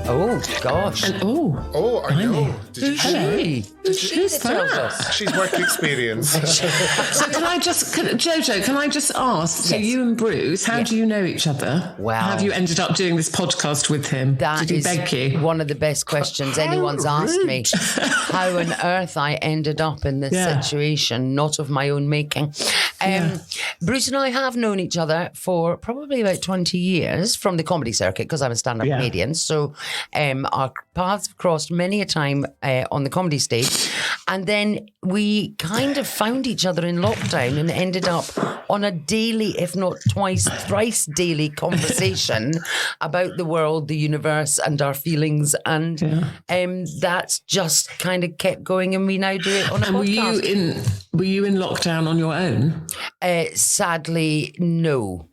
Oh, gosh. And, I know. Who's she? Who's that? She's work experience. So Jojo, can I just ask, so you and Bruce, how do you know each other? Wow. How have you ended up doing this podcast with him? Did he beg you? One of the best questions anyone's asked me. How on earth I ended up in this situation, not of my own making. Bruce and I have known each other for probably about 20 years from the comedy circuit, because I'm a stand-up comedian. So our paths have crossed many a time on the comedy stage. And then we kind of found each other in lockdown and ended up on a daily, if not twice, thrice daily conversation about the world, the universe and our feelings. And that's just kind of kept going, and we now do it on a podcast. Were you in lockdown on your own? Sadly, no.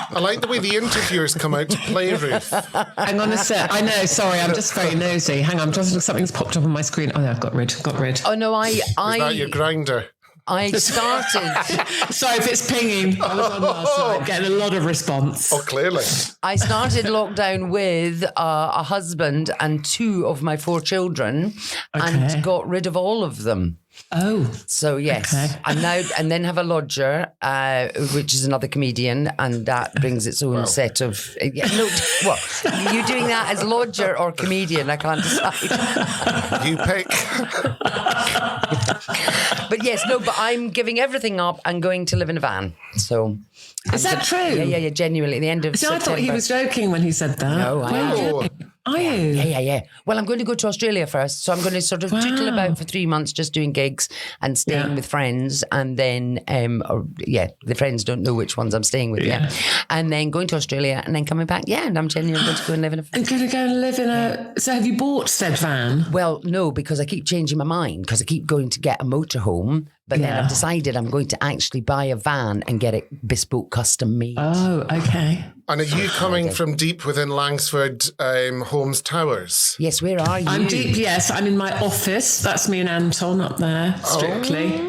I like the way the interviewers come out to play, Ruth. Hang on a sec. I know, sorry, I'm just very nosy. Hang on, something's popped up on my screen. Oh, no, I've got rid. Oh, no, Is that your grinder? I started... Sorry if it's pinging. I was on last night, getting a lot of response. Oh, clearly. I started lockdown with a husband and 2 of my 4 children and got rid of all of them. Oh. So, yes. Okay. And then have a lodger, which is another comedian, and that brings its own set of... Are you doing that as lodger or comedian? I can't decide. You pick. But I'm giving everything up and going to live in a van. So... Is that true? Yeah, genuinely. At the end of September. I thought he was joking when he said that. No, I am. Are you? Yeah. Well, I'm going to go to Australia first. So I'm going to sort of tootle about for 3 months just doing gigs and staying with friends. And then, the friends don't know which ones I'm staying with yet. And then going to Australia and then coming back. Yeah, and I'm genuinely going to go and live in a van. And going to go and live in a... So have you bought said van? Well, no, because I keep changing my mind because I keep going to get a motorhome. But then I've decided I'm going to actually buy a van and get it bespoke, custom made. Oh, okay. And are you coming from deep within Langsford Holmes Towers? Yes, where are you? I'm deep, yes. I'm in my office. That's me and Anton up there, Strictly.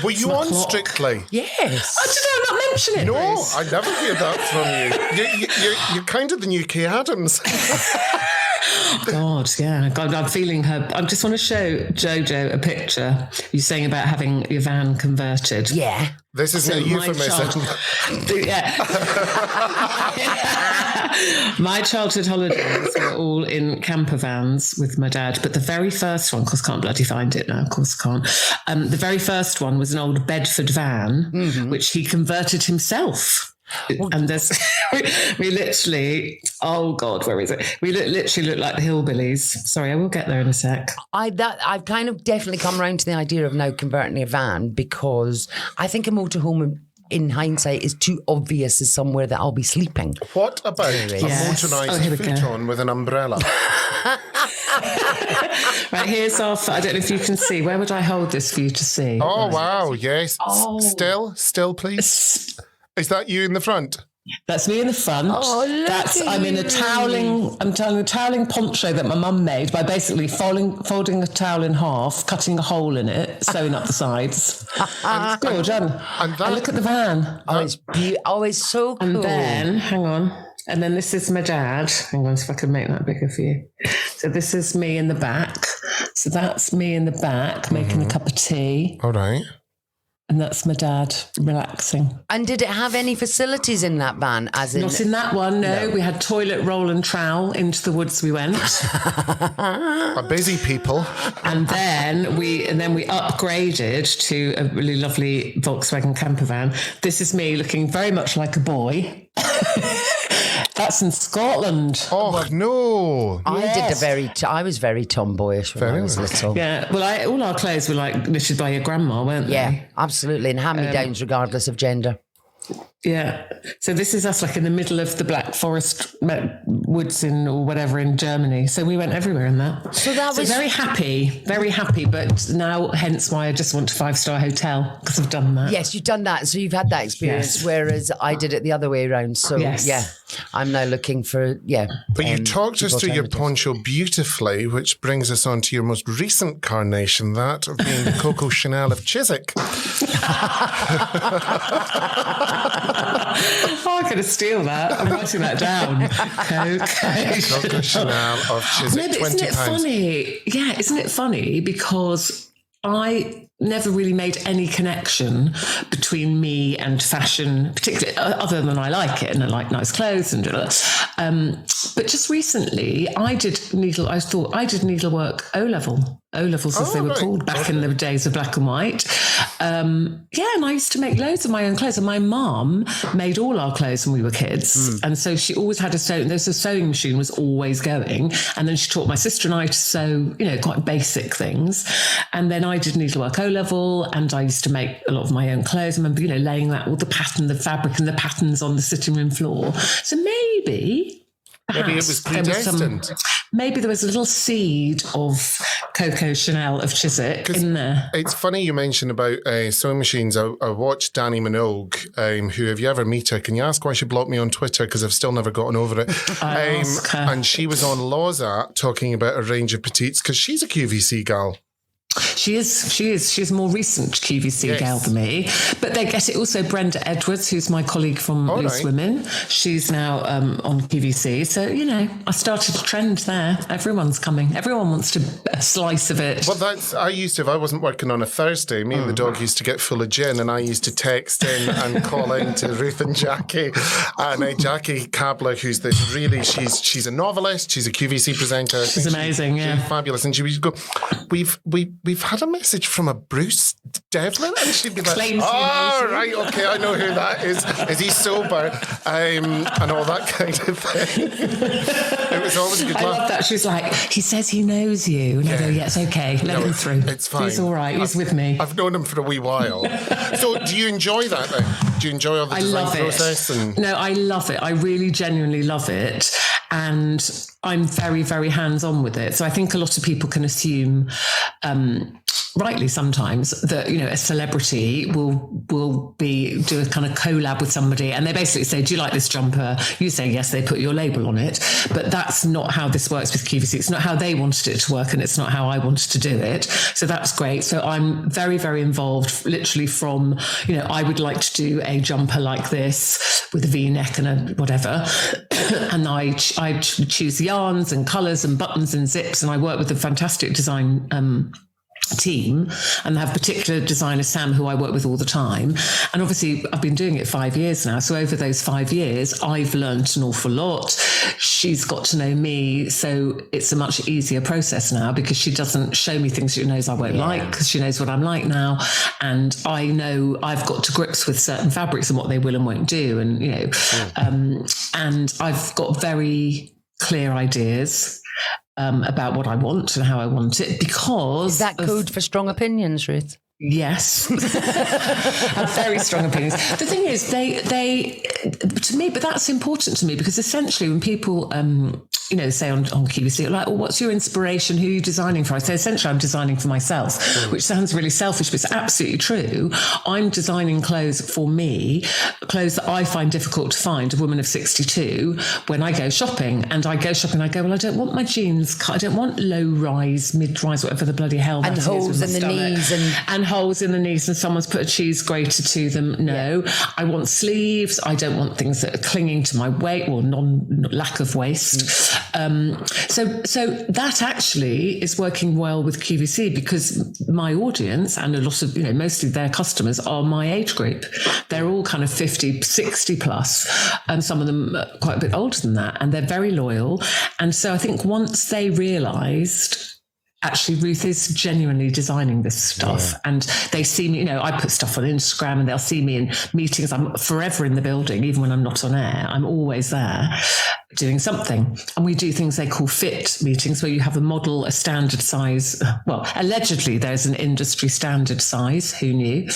Were you on Strictly? Yes. Did I not mention it? No, Bruce? I never hear that from you. You're kind of the new Kay Adams. God, yeah. God, I'm feeling her. I just want to show Jojo a picture. You're saying about having your van converted. Yeah. This is a euphemism. My childhood holidays were all in camper vans with my dad, but the very first one, of course, can't bloody find it now, of course can't. The very first one was an old Bedford van, which he converted himself. And there's, we literally, oh God, where is it? We literally look like the hillbillies. Sorry, I will get there in a sec. I've kind of definitely come around to the idea of now converting a van because I think a motorhome in hindsight is too obvious as somewhere that I'll be sleeping. What about a motorised futon with an umbrella? Right, here's our... I don't know if you can see. Where would I hold this for you to see? Oh, wow, yes. Oh. Still, please. Is that you in the front? That's me in the front. I'm in a toweling poncho that my mum made by basically folding a towel in half, cutting a hole in it, sewing up the sides. It's good, and look at the van. It's so cool. And then, hang on. And then this is my dad. Hang on, see if I can make that bigger for you. So this is me in the back. So that's me in the back making a cup of tea. All right. And that's my dad relaxing. And did it have any facilities in that van? Not in that one, no. We had toilet roll and trowel. Into the woods we went. A busy people. And then we upgraded to a really lovely Volkswagen camper van. This is me looking very much like a boy. That's in Scotland. Oh, no. I was very tomboyish when I was little. Yeah, well, all our clothes were like knitted by your grandma, weren't they? Yeah, absolutely. And hand-me-downs regardless of gender. Yeah. So this is us like in the middle of the Black Forest woods or whatever in Germany. So we went everywhere in that. So was very happy. But now, hence why I just want a 5-star hotel because I've done that. Yes, you've done that. So you've had that experience, whereas I did it the other way around. So I'm now looking for, But you talked us through your poncho beautifully, which brings us on to your most recent carnation, that of being the Coco Chanel of Chiswick. I'm going to steal that. I'm writing that down. Coco Chanel of Chiswick, no, but isn't it funny? Yeah, isn't it funny? Because I never really made any connection between me and fashion, particularly other than I like it and I like nice clothes and but just recently I did needlework O-levels as they were called back in the days of black and white. And I used to make loads of my own clothes, and my mum made all our clothes when we were kids, and so she always had a sewing machine was always going, and then she taught my sister and I to sew, quite basic things. And then I did needlework O-level, and I used to make a lot of my own clothes. I remember, laying out all the fabric and the patterns on the sitting room floor. So maybe it was predestined. Maybe there was a little seed of Coco Chanel of Chiswick in there. It's funny you mentioned about sewing machines. I watched Dani Minogue, who, if you ever meet her, can you ask why she blocked me on Twitter? Because I've still never gotten over it. Ask her. And she was on Loza talking about a range of petites, because she's a QVC gal. She is. She's a more recent QVC gal than me. But they get it also. Brenda Edwards, who's my colleague from Loose Women. She's now on QVC. So, I started a trend there. Everyone's coming. Everyone wants a slice of it. Well, if I wasn't working on a Thursday, me and the dog used to get full of gin, and I used to text in and call in to Ruth and Jackie. And Jackie Kabler, who's she's a novelist, she's a QVC presenter. She's amazing, she's fabulous. And she would go, we've had a message from a Bruce Devlin, and she'd be like, right, okay, I know who that is he sober, and all that kind of thing. It was always a good laugh. I love that. She's like, he says he knows you, and I go, it's okay, let him through, it's fine, he's all right, he's with me. I've known him for a wee while. So do you enjoy that then? Do you enjoy all the design process? No, I love it. I really genuinely love it, and I'm very, very hands-on with it. So I think a lot of people can assume, rightly sometimes, that a celebrity will do a kind of collab with somebody, and they basically say, do you like this jumper? You say yes, they put your label on it. But that's not how this works with QVC. It's not how they wanted it to work, and it's not how I wanted to do it. So that's great. So I'm very, very involved, literally from, I would like to do a jumper like this with a V-neck and a whatever. And I choose yarns and colours and buttons and zips, and I work with a fantastic design team, and I have particular designer Sam, who I work with all the time. And obviously I've been doing it 5 years now, so over those 5 years I've learned an awful lot. She's got to know me, so it's a much easier process now, because she doesn't show me things she knows I won't like, because she knows what I'm like now, and I know I've got to grips with certain fabrics and what they will and won't do, and and I've got very clear ideas about what I want and how I want it, because... Is that code for strong opinions, Ruth? Yes. I have very strong opinions. The thing is, they to me, but that's important to me, because essentially when people, say on QVC, like, what's your inspiration? Who are you designing for? I say, essentially, I'm designing for myself, which sounds really selfish, but it's absolutely true. I'm designing clothes for me, clothes that I find difficult to find, a woman of 62, when I go shopping. And I go, well, I don't want my jeans cut. I don't want low-rise, mid-rise, whatever the bloody hell that is. And holes in the knees. And holes in the knees, and someone's put a cheese grater to them. No, I want sleeves. I don't want things that are clinging to my weight or lack of waist. So that actually is working well with QVC, because my audience, and a lot of, mostly their customers, are my age group. They're all kind of 50, 60 plus, and some of them are quite a bit older than that, and they're very loyal. And so I think once they realised, actually, Ruth is genuinely designing this stuff, and they see me, I put stuff on Instagram, and they'll see me in meetings. I'm forever in the building, even when I'm not on air. I'm always there doing something. And we do things they call fit meetings, where you have a model, a standard size. Well, allegedly there's an industry standard size. Who knew?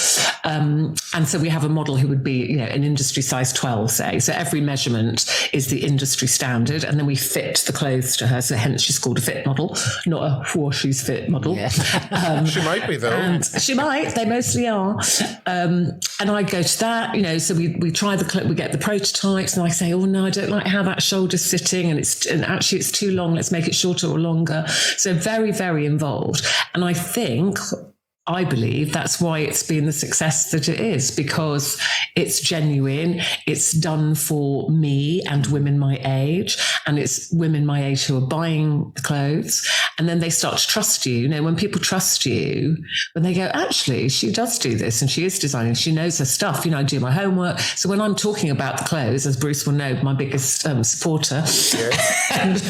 And so we have a model who would be, an industry size 12, say. So every measurement is the industry standard, and then we fit the clothes to her. So hence she's called a fit model, not a shoes fit model. Yeah. She might be, though. And she might. They mostly are. And I go to that, so we try we get the prototypes, and I say, oh no, I don't like how that shoulder's sitting, and actually it's too long. Let's make it shorter or longer. So very, very involved. And I think I believe that's why it's been the success that it is, because it's genuine. It's done for me and women my age, and it's women my age who are buying the clothes, and then they start to trust you. You know, when people trust you, when they go, actually, she does do this and she is designing, she knows her stuff. You know, I do my homework. So when I'm talking about the clothes, as Bruce will know, my biggest supporter, and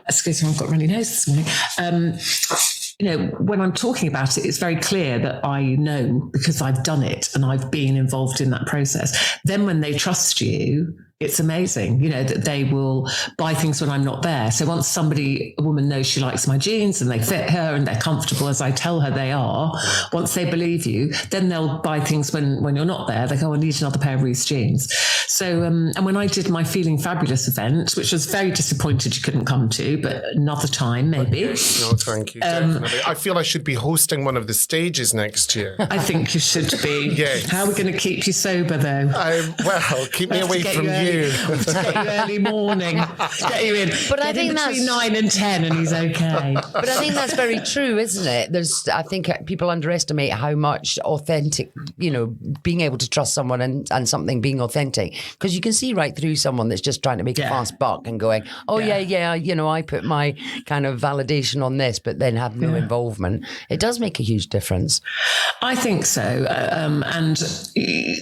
excuse me, I've got a runny nose this morning. You know, when I'm talking about it, it's very clear that I know because I've done it and I've been involved in that process. Then when they trust you, it's amazing, you know, that they will buy things when I'm not there. So once a woman knows she likes my jeans and they fit her and they're comfortable as I tell her they are, once they believe you, then they'll buy things when you're not there. They go, I need another pair of Ruth's jeans. So, and when I did my Feeling Fabulous event, which I was very disappointed you couldn't come to, but another time maybe. No, thank you, definitely. I feel I should be hosting one of the stages next year. I think you should be. Yes. How are we going to keep you sober though? Well, keep me away from you. Take you early morning. Get you in. But I think between 9 and 10 and he's okay. But I think that's very true, isn't it? I think people underestimate how much authentic, you know, being able to trust someone and something being authentic. Because you can see right through someone that's just trying to make a fast buck and going, you know, I put my kind of validation on this, but then have no involvement. It does make a huge difference. I think so. And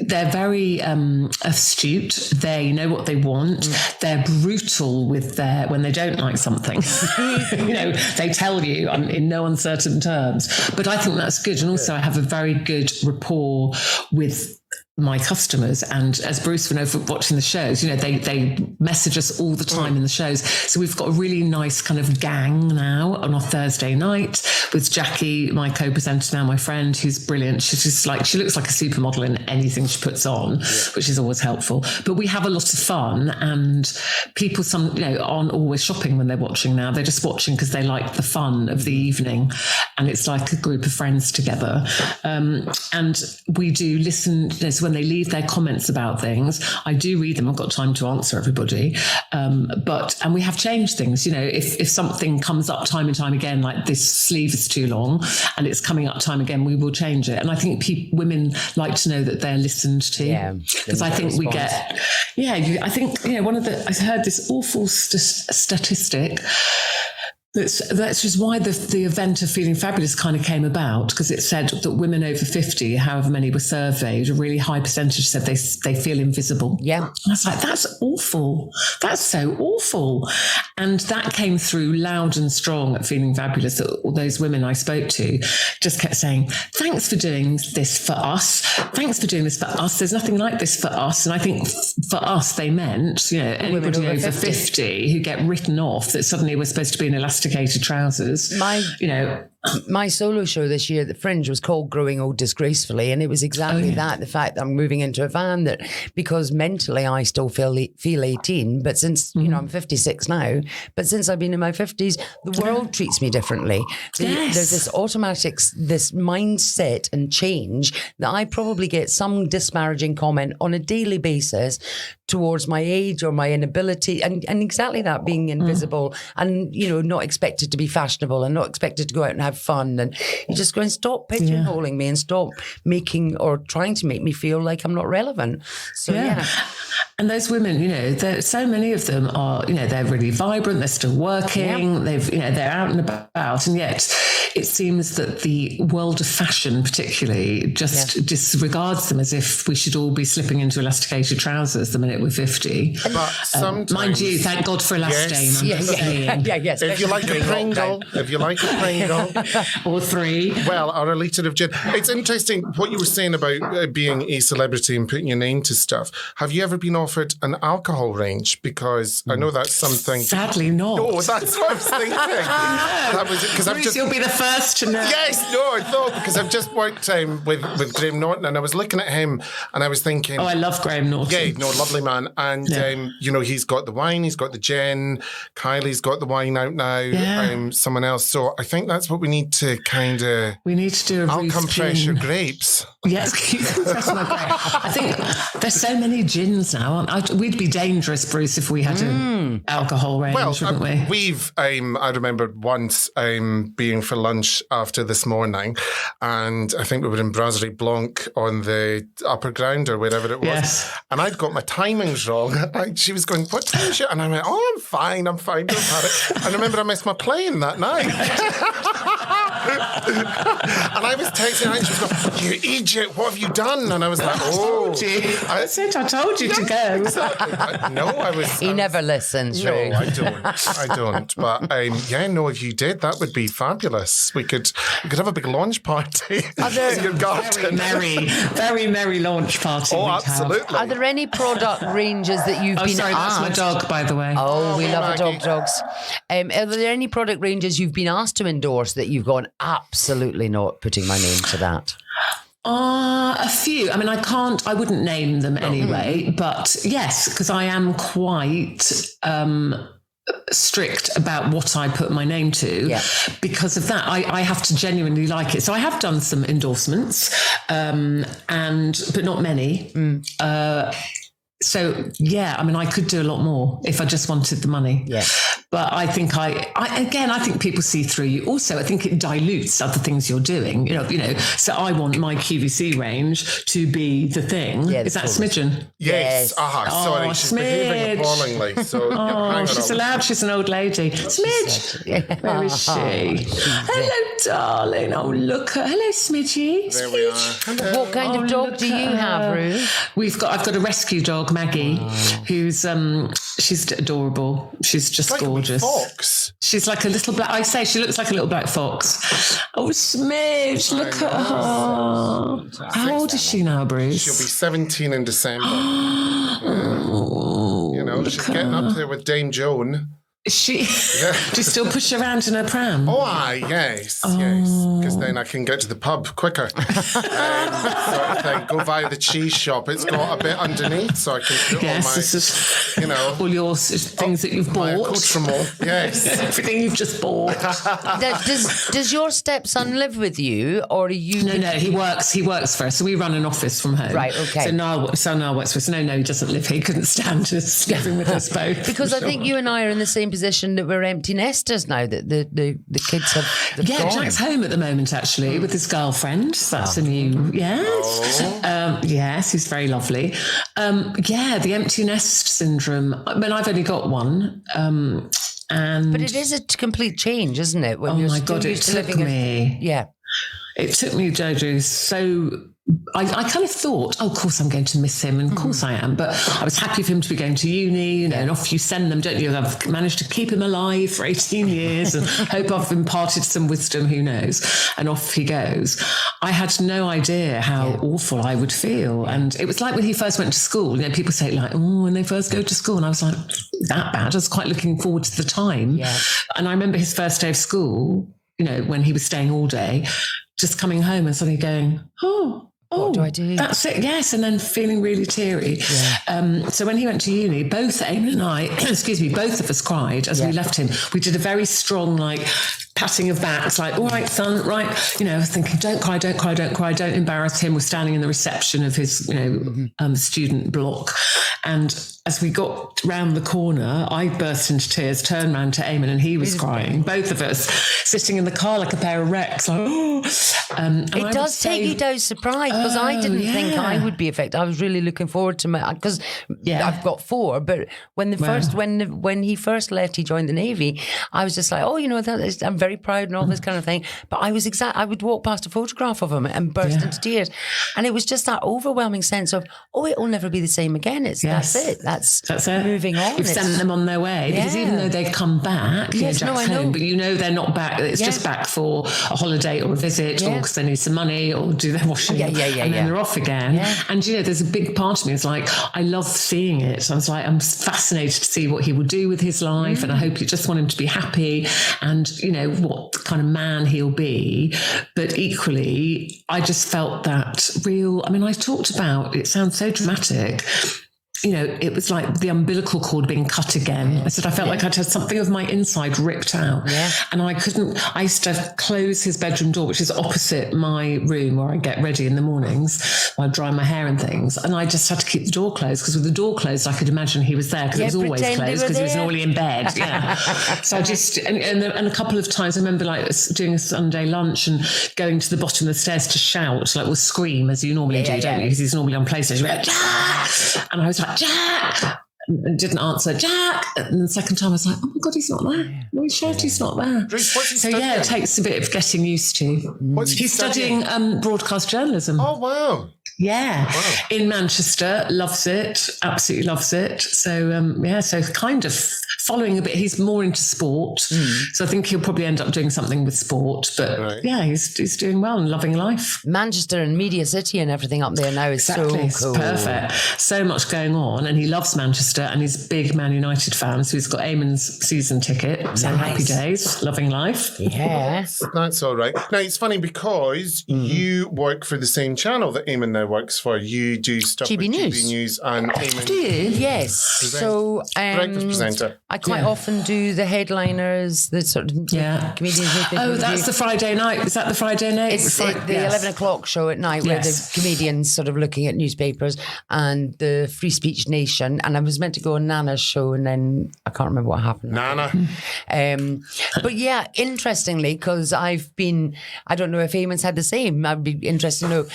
they're very astute. They know what they want. They're brutal when they don't like something. You know, they tell you in no uncertain terms. But I think that's good. And also I have a very good rapport with my customers, and as Bruce went over watching the shows, you know, they message us all the time in the shows. So we've got a really nice kind of gang now on our Thursday night with Jackie, my co-presenter now, my friend, who's brilliant. She's just like, she looks like a supermodel in anything she puts on, which is always helpful. But we have a lot of fun, and people aren't always shopping when they're watching now. They're just watching because they like the fun of the evening, and it's like a group of friends together. And we do listen, you know, so when they leave their comments about things, I do read them. I've got time to answer everybody. And we have changed things. You know, if something comes up time and time again, like this sleeve is too long and it's coming up time again, we will change it. And I think women like to know that they're listened to. Yeah. Because I think I think, you know, I heard this awful statistic. That's just why the event of Feeling Fabulous kind of came about, because it said that women over 50, however many were surveyed, a really high percentage said they feel invisible. Yeah. And I was like, that's awful. That's so awful. And that came through loud and strong at Feeling Fabulous, that all those women I spoke to just kept saying, thanks for doing this for us. Thanks for doing this for us. There's nothing like this for us. And I think for us, they meant, you know, anybody over 50 who get written off that suddenly we're supposed to be in elasticated trousers. My solo show this year at the Fringe was called Growing Old Disgracefully, and it was exactly that, the fact that I'm moving into a van, that because mentally I still feel 18, but since, you know, I'm 56 now, but since I've been in my 50s, the world treats me differently. There's this this mindset and change that I probably get some disparaging comment on a daily basis towards my age or my inability, and exactly that, being invisible and, you know, not expected to be fashionable and not expected to go out and have fun, and you're just going, stop pigeonholing me and stop making or trying to make me feel like I'm not relevant. So and those women, you know, so many of them are, you know, they're really vibrant, they're still working, they're out and about, and yet it seems that the world of fashion particularly just disregards them, as if we should all be slipping into elasticated trousers the minute we're 50. But sometimes, mind you, thank God for Elastane. Yes. If you like a Pringle, or 3. Well, or a litre of gin. It's interesting what you were saying about being a celebrity and putting your name to stuff. Have you ever been offered an alcohol range? Because I know that's something. Sadly not. No, that's what I was thinking. That was because I've just. You'll be the first to know. Yes, no, because I've just worked with Graham Norton, and I was looking at him and I was thinking. Oh, I love Graham Norton. Yeah, no, lovely man. And, you know, he's got the wine, he's got the gin, Kylie's got the wine out now, someone else. So I think that's what we need to kind of... We need to do a I'll come fresh your grapes. cucumbers. Yes, cucumbers are great. I think there's so many gins now. We'd be dangerous, Bruce, if we had an alcohol range, wouldn't we? I remember once being for lunch after this morning, and I think we were in Brasserie Blanc on the upper ground or wherever it was. Yes. And I'd got my timings wrong. She was going, what time is it? And I went, oh, I'm fine, don't have it. And I remember I missed my plane that night. And I was texting her and she was going, you idiot, what have you done? And I was like, oh. I told you to go. Exactly. He never listens, No, Ruth. I don't. But if you did, that would be fabulous. We could have a big launch party in your garden. Very merry launch party. Oh, absolutely. Are there any product ranges that you've been sorry, asked? that's my dog, by the way. Oh, we love Maggie. dogs. Are there any product ranges you've been asked to endorse that you've gone, absolutely not putting my name to that? A few. I mean, I wouldn't name them anyway, but yes, because I am quite strict about what I put my name to. Yeah. Because of that, I have to genuinely like it. So I have done some endorsements, but not many. So yeah, I mean, I could do a lot more if I just wanted the money. Yeah. But I think I think people see through you. Also, I think it dilutes other things you're doing. You know. So I want my QVC range to be the thing. Yeah, is that Smidgen? Yes. Sorry, she's behaving appallingly. So she's allowed. She's an old lady. Smidge. Where is she? Hello, darling. Oh, look. Hello, Smidgie. There we are. Hello. What kind of dog do you have, Ruth? I've got a rescue dog, Maggie, who's she's adorable. She's just gorgeous. Fox. She's like a little black. I say she looks like a little black fox. Oh, Smidge, look at her. How old is she now, Bruce? She'll be 17 in December. She's getting up there with Dame Joan. Is she? Yeah. Do you still push her around in her pram? Yes. Because then I can get to the pub quicker. Sort of thing. Go via the cheese shop. It's got a bit underneath, so I can put all my, all your things that you've bought. Accoutrement. Yes. Everything you've just bought. Does your stepson live with you, or are you? No. He works for us. So we run an office from home. Right. Okay. So Niall works for us. No, he doesn't live here. He couldn't stand us living with us both. Because I think you and I are in the same position that we're empty nesters now, that the kids have gone. Jack's home at the moment actually with his girlfriend. That's a new yes, he's very lovely. The empty nest syndrome. I mean, I've only got one. But it is a complete change, isn't it? When my God, it took me. It took me, Jojo, so I kind of thought, of course I'm going to miss him, and of course I am, but I was happy for him to be going to uni, and off you send them, don't you? I've managed to keep him alive for 18 years and hope I've imparted some wisdom, who knows, and off he goes. I had no idea how awful I would feel, and it was like when he first went to school, people say like, when they first go to school, and I was like, that bad? I was quite looking forward to the time, and I remember his first day of school, when he was staying all day, just coming home and suddenly going, what do I do? That's it, yes. And then feeling really teary. Yeah. So when he went to uni, both Eamon and I, both of us cried as we left him. We did a very strong, patting of backs, all right, son, right. Thinking, don't cry, don't embarrass him. We're standing in the reception of his, student block. And as we got round the corner, I burst into tears, turned round to Eamon, and he was crying. Both of us sitting in the car like a pair of wrecks. It does take you by surprise, because I didn't think I would be affected. I was really looking forward to because I've got 4. But when when he first left, he joined the Navy. I was just like, I'm very proud and all this kind of thing. But I was I would walk past a photograph of him and burst into tears, and it was just that overwhelming sense of, it will never be the same again. That's it. That's it. Moving on. You've sent them on their way, because even though they've come back, Jack's home, but they're not back. It's just back for a holiday or a visit, or because they need some money or do their washing, and then they're off again. And there's a big part of me is like, I love seeing it. I was like, I'm fascinated to see what he will do with his life, and I hope you just want him to be happy, and what kind of man he'll be. But equally, I just felt that real. I mean, I talked about, it sounds so dramatic, it was like the umbilical cord being cut again. I said, I felt like I'd had something of my inside ripped out. Yeah. And I used to close his bedroom door, which is opposite my room where I get ready in the mornings, while I dry my hair and things. And I just had to keep the door closed, because with the door closed, I could imagine he was there, because it was always closed, because he was normally in bed. Yeah. So I just, and a couple of times I remember like doing a Sunday lunch and going to the bottom of the stairs to shout, like, scream as you normally do, don't you? Because he's normally on PlayStation. Like, Jack! And I was like, Jack! And didn't answer, Jack. And the second time I was like, oh my God, he's not there. Well, he's sure he's not there. Ruth, what's he studying? It takes a bit of getting used to. He's studying broadcast journalism. Oh, wow. Yeah. Wow. In Manchester, loves it, absolutely loves it. So, so kind of following a bit. He's more into sport. So I think he'll probably end up doing something with sport. But he's doing well and loving life. Manchester and Media City and everything up there now is so cool. It's perfect. So much going on. And he loves Manchester and he's a big Man United fan. So he's got Eamon's season ticket. So happy days, loving life. Yeah. That's all right. Now, it's funny because you work for the same channel that Eamon now works for. You do stuff GB with News. GB News and Eamon. Do you? Yes. So breakfast presenter. I quite often do the headliners, the sort of comedians. Oh, that's the Friday night. Is that the Friday night? It's the 11 o'clock show at night where the comedians sort of looking at newspapers and the Free Speech Nation. And I was meant to go on Nana's show and then I can't remember what happened. Nana. But yeah, interestingly, because I've been, I don't know if Eamon's had the same. I'd be interested to know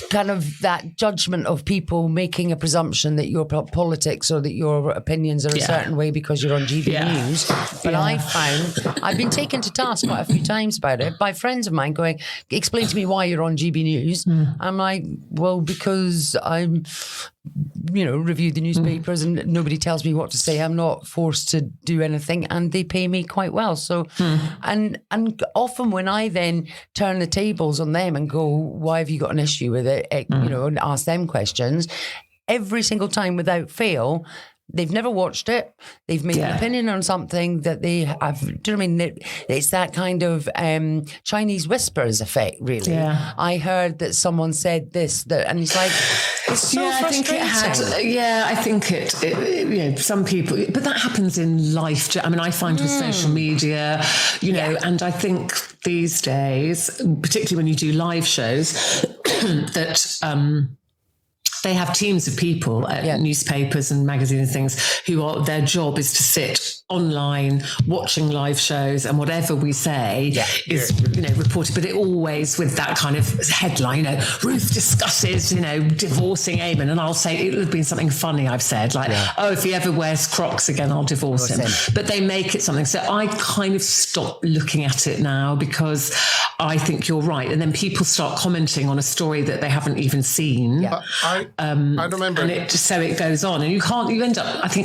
kind of that judgment of people making a presumption that your politics or that your opinions are a certain way because you're on GB News. But I found, I've been taken to task quite a few times about it by friends of mine going, explain to me why you're on GB News. I'm like, well, because I'm, review the newspapers and nobody tells me what to say. I'm not forced to do anything and they pay me quite well. So, and often when I then turn the tables on them and go, why have you got an issue with it? And ask them questions, every single time without fail, they've never watched it. They've made an opinion on something that they have. Do you know what I mean? It's that kind of Chinese whispers effect, really. Yeah. I heard that someone said this, and it's like, it's so frustrating. I think it some people, but that happens in life. I mean, I find with social media, and I think these days, particularly when you do live shows, that they have teams of people at newspapers and magazines and things who their job is to sit online watching live shows, and whatever we say is reported, but it always with that kind of headline, Ruth discusses divorcing Eamon, and I'll say it would have been something funny I've said, like if he ever wears Crocs again I'll divorce him. But they make it something, so I kind of stop looking at it now because I think you're right, and then people start commenting on a story that they haven't even seen. I remember, and it goes on, and you end up,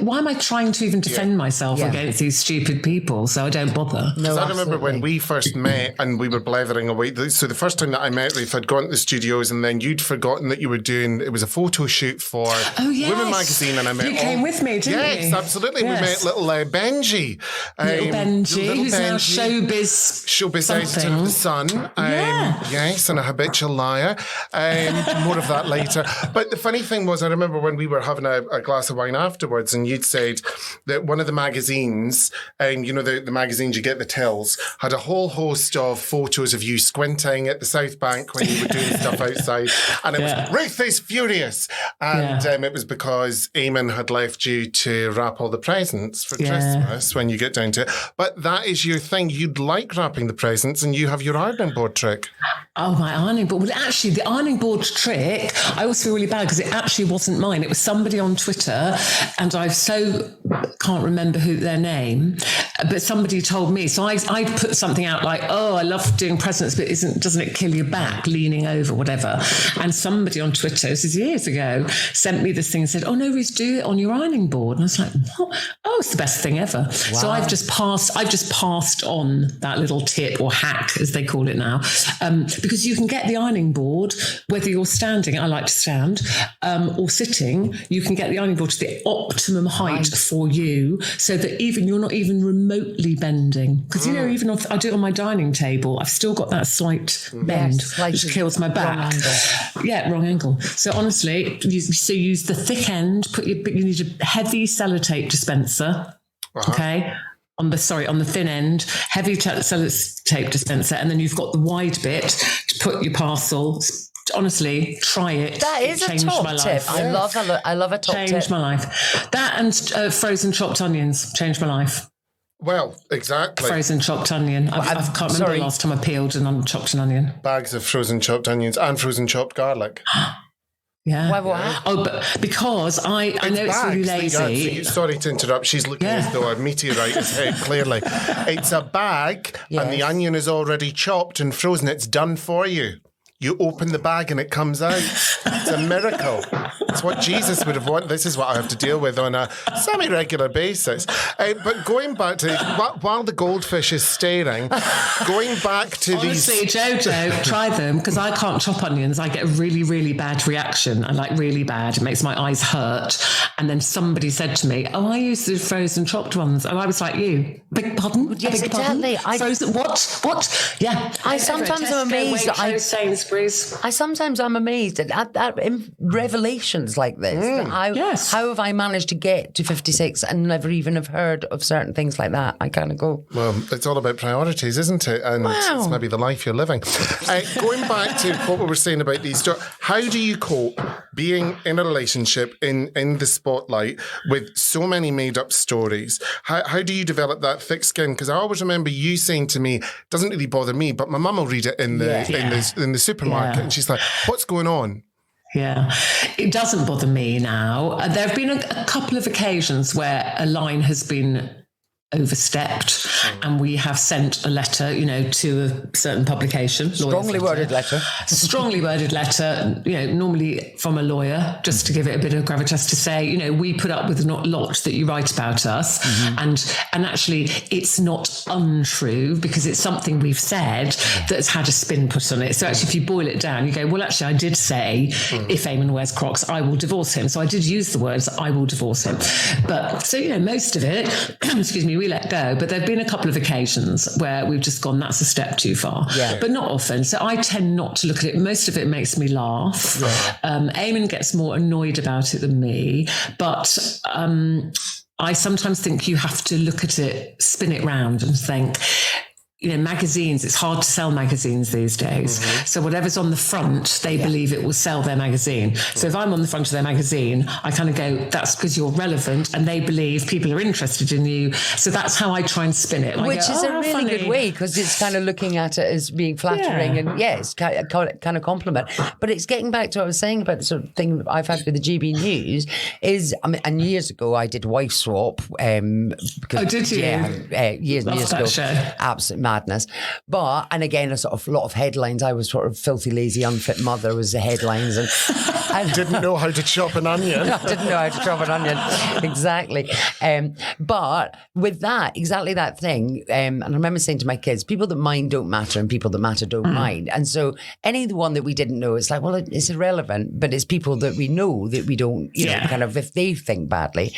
why am I trying to even defend myself against these stupid people? So I don't bother. No, I remember when we first met and we were blethering away. So the first time that I met Ruth, I'd gone to the studios and then you'd forgotten that you were doing, it was a photo shoot for Women Magazine, and I met you came with me, didn't you? Yes, absolutely. Yes. We met little Benji. Little Benji, who's now showbiz editor of The Sun. Yes, and a habitual liar. More of that later. But the funny thing was, I remember when we were having a glass of wine afterwards, and you'd said that one of the magazines, the magazines you get the tills, had a whole host of photos of you squinting at the South Bank when you were doing stuff outside, and it was Ruth is furious, and it was because Eamon had left you to wrap all the presents for Christmas when you get down to it. But that is your thing. You'd like wrapping the presents, and you have your ironing board trick. Oh, my ironing board. Well, actually, the ironing board trick, I always feel really bad because it actually wasn't mine. It was somebody on Twitter, and I can't remember their name, but somebody told me. So I put something out like, I love doing presents, but doesn't it kill your back leaning over, whatever? And somebody on Twitter, this is years ago, sent me this thing and said, oh no, Ruth, do it on your ironing board. And I was like, what? Oh, it's the best thing ever. Wow. So I've just passed on that little tip, or hack as they call it now, because you can get the ironing board whether you're standing. I like to stand, or sitting, you can get the ironing board to the optimum height for you, so that you're not even remotely bending. Because, even if I do it on my dining table, I've still got that slight bend, which kills my back. Wrong angle. So honestly, you use the thick end, you need a heavy sellotape dispenser, okay? On the thin end, heavy sellotape dispenser, and then you've got the wide bit to put your parcel. Honestly, try it. That is a top tip. I love a top tip. Changed my life. That and frozen chopped onions changed my life. Well, exactly. Frozen chopped onion. I can't remember the last time I peeled and chopped an onion. Bags of frozen chopped onions and frozen chopped garlic. Yeah. Why, what? Oh, but because I know it's really lazy. Sorry to interrupt. She's looking as though a meteorite has hit, clearly. It's a bag and the onion is already chopped and frozen. It's done for you. You open the bag and it comes out. It's a miracle. It's what Jesus would have wanted. This is what I have to deal with on a semi-regular basis. But going back to, while the goldfish is staring, going back to Honestly, Jojo, try them, because I can't chop onions. I get a really, really bad reaction. I like really bad. It makes my eyes hurt. And then somebody said to me, I use the frozen chopped ones. And I was like, you? Big pardon? Yes, big exactly. Frozen, what? Yeah. I sometimes am amazed that I'm amazed at revelations like this. How have I managed to get to 56 and never even have heard of certain things like that? I kind of go... Well, it's all about priorities, isn't it? And it's maybe the life you're living. Going back to what we were saying about these stories, how do you cope being in a relationship in the spotlight with so many made-up stories? How do you develop that thick skin? Because I always remember you saying to me, it doesn't really bother me, but my mum will read it in the supermarket and she's like, what's going on? Yeah, it doesn't bother me now. There have been a couple of occasions where a line has been overstepped and we have sent a letter, to a certain publication. Strongly worded letter, normally from a lawyer, just to give it a bit of gravitas, to say, we put up with a lot that you write about us. And actually it's not untrue, because it's something we've said that's had a spin put on it. So actually, if you boil it down, you go, well, actually, I did say, if Eamon wears Crocs, I will divorce him. So I did use the words, I will divorce him. But so, most of it, excuse me, we let go. But there have been a couple of occasions where we've just gone, that's a step too far. But not often. So I tend not to look at it. Most of it makes me laugh. Eamon gets more annoyed about it than me. But I sometimes think you have to look at it, spin it round and think... magazines, it's hard to sell magazines these days. So whatever's on the front, they believe it will sell their magazine. So if I'm on the front of their magazine, I kind of go, that's because you're relevant, and they believe people are interested in you. So that's how I try and spin it. Which is a really good way, because it's kind of looking at it as being flattering and it's kind of compliment. But it's getting back to what I was saying about the sort of thing I've had with the GB News is, and years ago I did Wife Swap. Did you? Yeah, years ago. Show. Absolutely madness. But, and again, a lot of headlines. I was sort of filthy, lazy, unfit mother was the headlines. And didn't know how to chop an onion. I didn't know how to chop an onion. Exactly. But with that, exactly that thing, and I remember saying to my kids, people that mind don't matter and people that matter don't mind. And so anyone that we didn't know, it's like, well, it's irrelevant, but it's people that we know that we don't, kind of, if they think badly.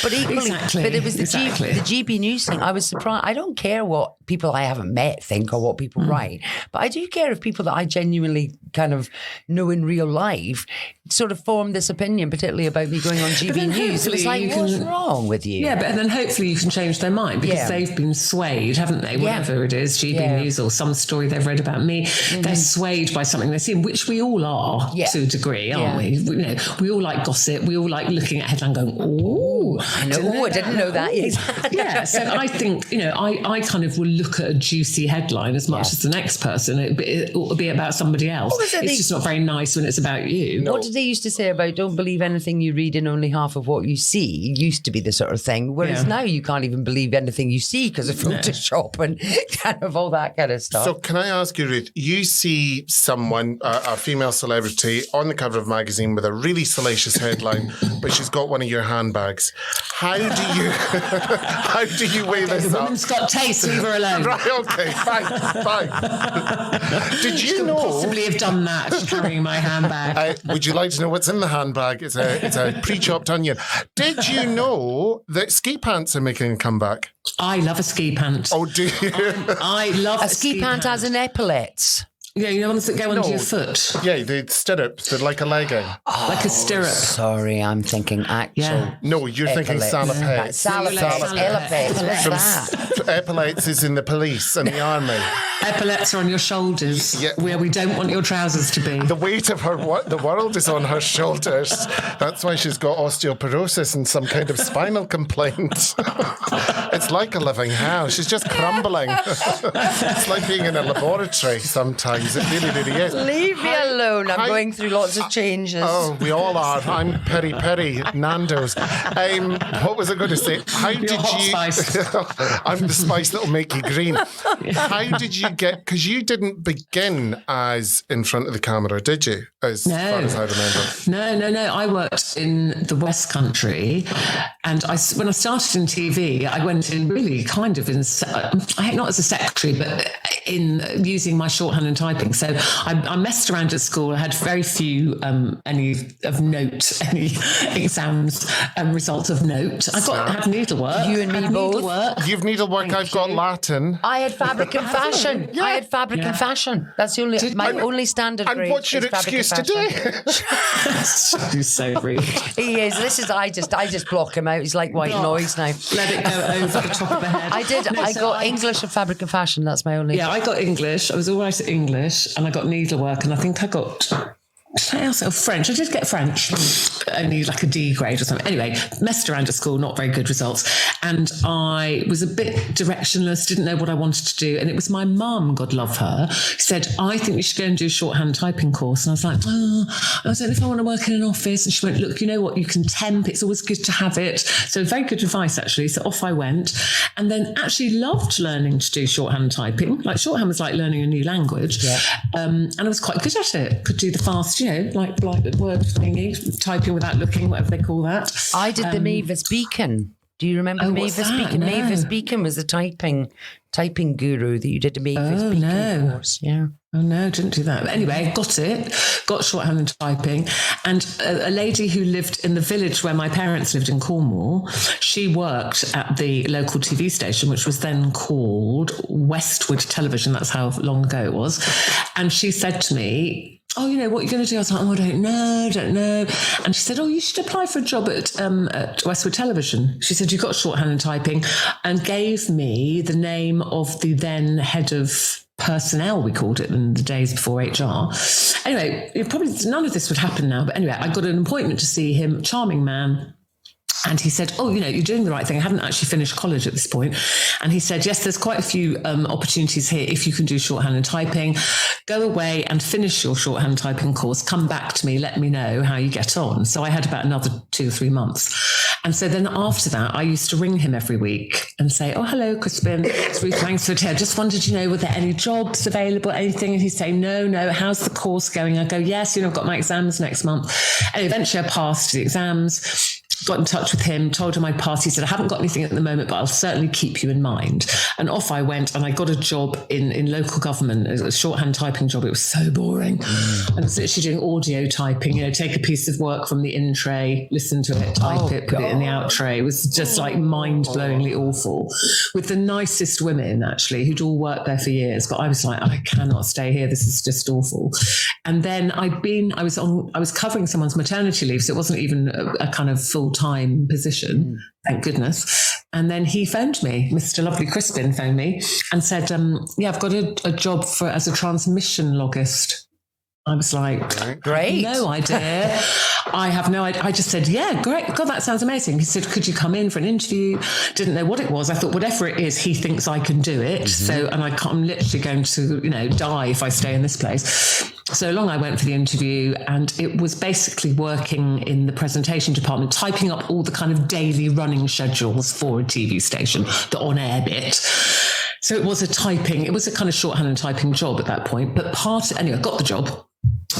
But equally, but it was the GB News thing. I was surprised. I don't care what people I haven't met think or what people write, but I do care if people that I genuinely kind of know in real life sort of form this opinion, particularly about me going on GB News. It was like, what's wrong with you? Yeah, but then hopefully you can change their mind, because they've been swayed, haven't they? Whatever it is, GB News or some story they've read about me, they're swayed by something they've seen, which we all are to a degree, aren't we? We all like gossip. We all like looking at headline going, I didn't know that. Yeah, so I think, I kind of will look at a juicy headline as much as the next person. It ought to be about somebody else. It's just not very nice when it's about you. What did they used to say about don't believe anything you read and only half of what you see? Used to be the sort of thing. Whereas now you can't even believe anything you see because of Photoshop and kind of all that kind of stuff. So can I ask you, Ruth, you see someone, a female celebrity, on the cover of a magazine with a really salacious headline, but she's got one of your handbags. How do you weigh this up? The woman's got taste, leave her alone. Right, okay, fine. Did you know? Possibly have done done that. She's carrying my handbag. Would you like to know what's in the handbag? It's a pre-chopped onion. Did you know that ski pants are making a comeback? I love a ski pant. Oh, do you? I love a ski pant as an epaulets. Yeah, you know the ones that go under your foot. Yeah, the stirrups. They're like a legging. Like a stirrup. Sorry, I'm thinking actual. Yeah. No, you're thinking salopettes. Salopettes. What's that? Epaulettes is in the police and the army. Epaulets are on your shoulders, where we don't want your trousers to be. The weight of the world is on her shoulders. That's why she's got osteoporosis and some kind of spinal complaint. It's like a living hell. She's just crumbling. It's like being in a laboratory sometimes. It really, really is. Leave me alone. I'm going through lots of changes. Oh, we all are. I'm Peri Peri, Nando's. What was I going to say? How did you... I'm the spice that'll make you green. How did you get... Because you didn't begin as in front of the camera, did you? As far as I remember. No. I worked in the West Country, and when I started in TV, I went in really kind of not as a secretary, but in using my shorthand and typing. So I messed around at school. I had very few any exams results of note. I had needlework. You and me both. You've needlework. I've got Latin. I had fabric and fashion. Yeah. I had fabric and fashion. That's the only standard grade. And what's your excuse today? He's so rude. He is. I just block him out. He's like white noise now. Let it go over the top of the head. I did. I got English and fabric and fashion. That's my only. Yeah, I got English. I was all right at English, and I got needlework, and I think I got... I also French. I did get French, only like a D grade or something. Anyway, messed around at school, not very good results. And I was a bit directionless, didn't know what I wanted to do. And it was my mum, God love her, who said, I think you should go and do a shorthand typing course. And I was like, I don't know if I want to work in an office. And she went, look, you know what? You can temp. It's always good to have it. So very good advice, actually. So off I went, and then actually loved learning to do shorthand typing. Like shorthand was like learning a new language. Yeah. And I was quite good at it. Could do the fast, like word thingy, typing without looking, whatever they call that. I did the Mavis Beacon. Do you remember Mavis Beacon? No. Mavis Beacon was the typing guru that you did a Mavis Beacon course. Yeah. Oh no, didn't do that. But anyway, got shorthand and typing. And a lady who lived in the village where my parents lived in Cornwall, she worked at the local TV station, which was then called Westwood Television. That's how long ago it was. And she said to me, what are you going to do? I was like, I don't know. And she said, you should apply for a job at Westwood Television. She said, you've got shorthand and typing, and gave me the name of the then head of personnel, we called it in the days before HR. Anyway, probably none of this would happen now. But anyway, I got an appointment to see him, charming man. And he said, you're doing the right thing. I hadn't actually finished college at this point. And he said, yes, there's quite a few opportunities here if you can do shorthand and typing. Go away and finish your shorthand typing course. Come back to me. Let me know how you get on. So I had about another 2 or 3 months. And so then after that, I used to ring him every week and say, hello, Crispin. It's Ruth Langsford here. Just wanted to know, were there any jobs available, anything? And he'd say, no. How's the course going? I go, yes, I've got my exams next month. And eventually I passed the exams. Got in touch with him, told him I'd passed. He said, I haven't got anything at the moment, but I'll certainly keep you in mind. And off I went, and I got a job in local government, a shorthand typing job. It was so boring. I was literally doing audio typing, take a piece of work from the in tray, listen to it, type it, put it in the out tray. It was just like mind-blowingly awful. With the nicest women, actually, who'd all worked there for years. But I was like, I cannot stay here. This is just awful. And then I was covering someone's maternity leave, so it wasn't even a kind of full-time position, thank goodness. And then he phoned me, Mr. Lovely Crispin phoned me and said, I've got a job as a transmission logist. I was like, great. No idea. I have no idea. I just said, yeah, great. God, that sounds amazing. He said, could you come in for an interview? Didn't know what it was. I thought, whatever it is, he thinks I can do it. So, and I'm literally going to, die if I stay in this place. So along I went for the interview, and it was basically working in the presentation department, typing up all the kind of daily running schedules for a TV station, the on-air bit. So it was a kind of shorthand and typing job at that point. But anyway, I got the job.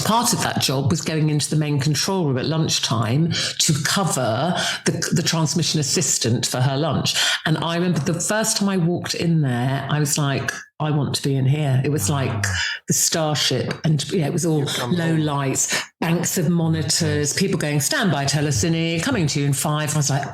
part of that job was going into the main control room at lunchtime to cover the transmission assistant for her lunch. And I remember the first time I walked in there, I was like, I want to be in here. It was like the starship, and it was all low lights, banks of monitors, people going, stand by, telecine, coming to you in 5. I was like,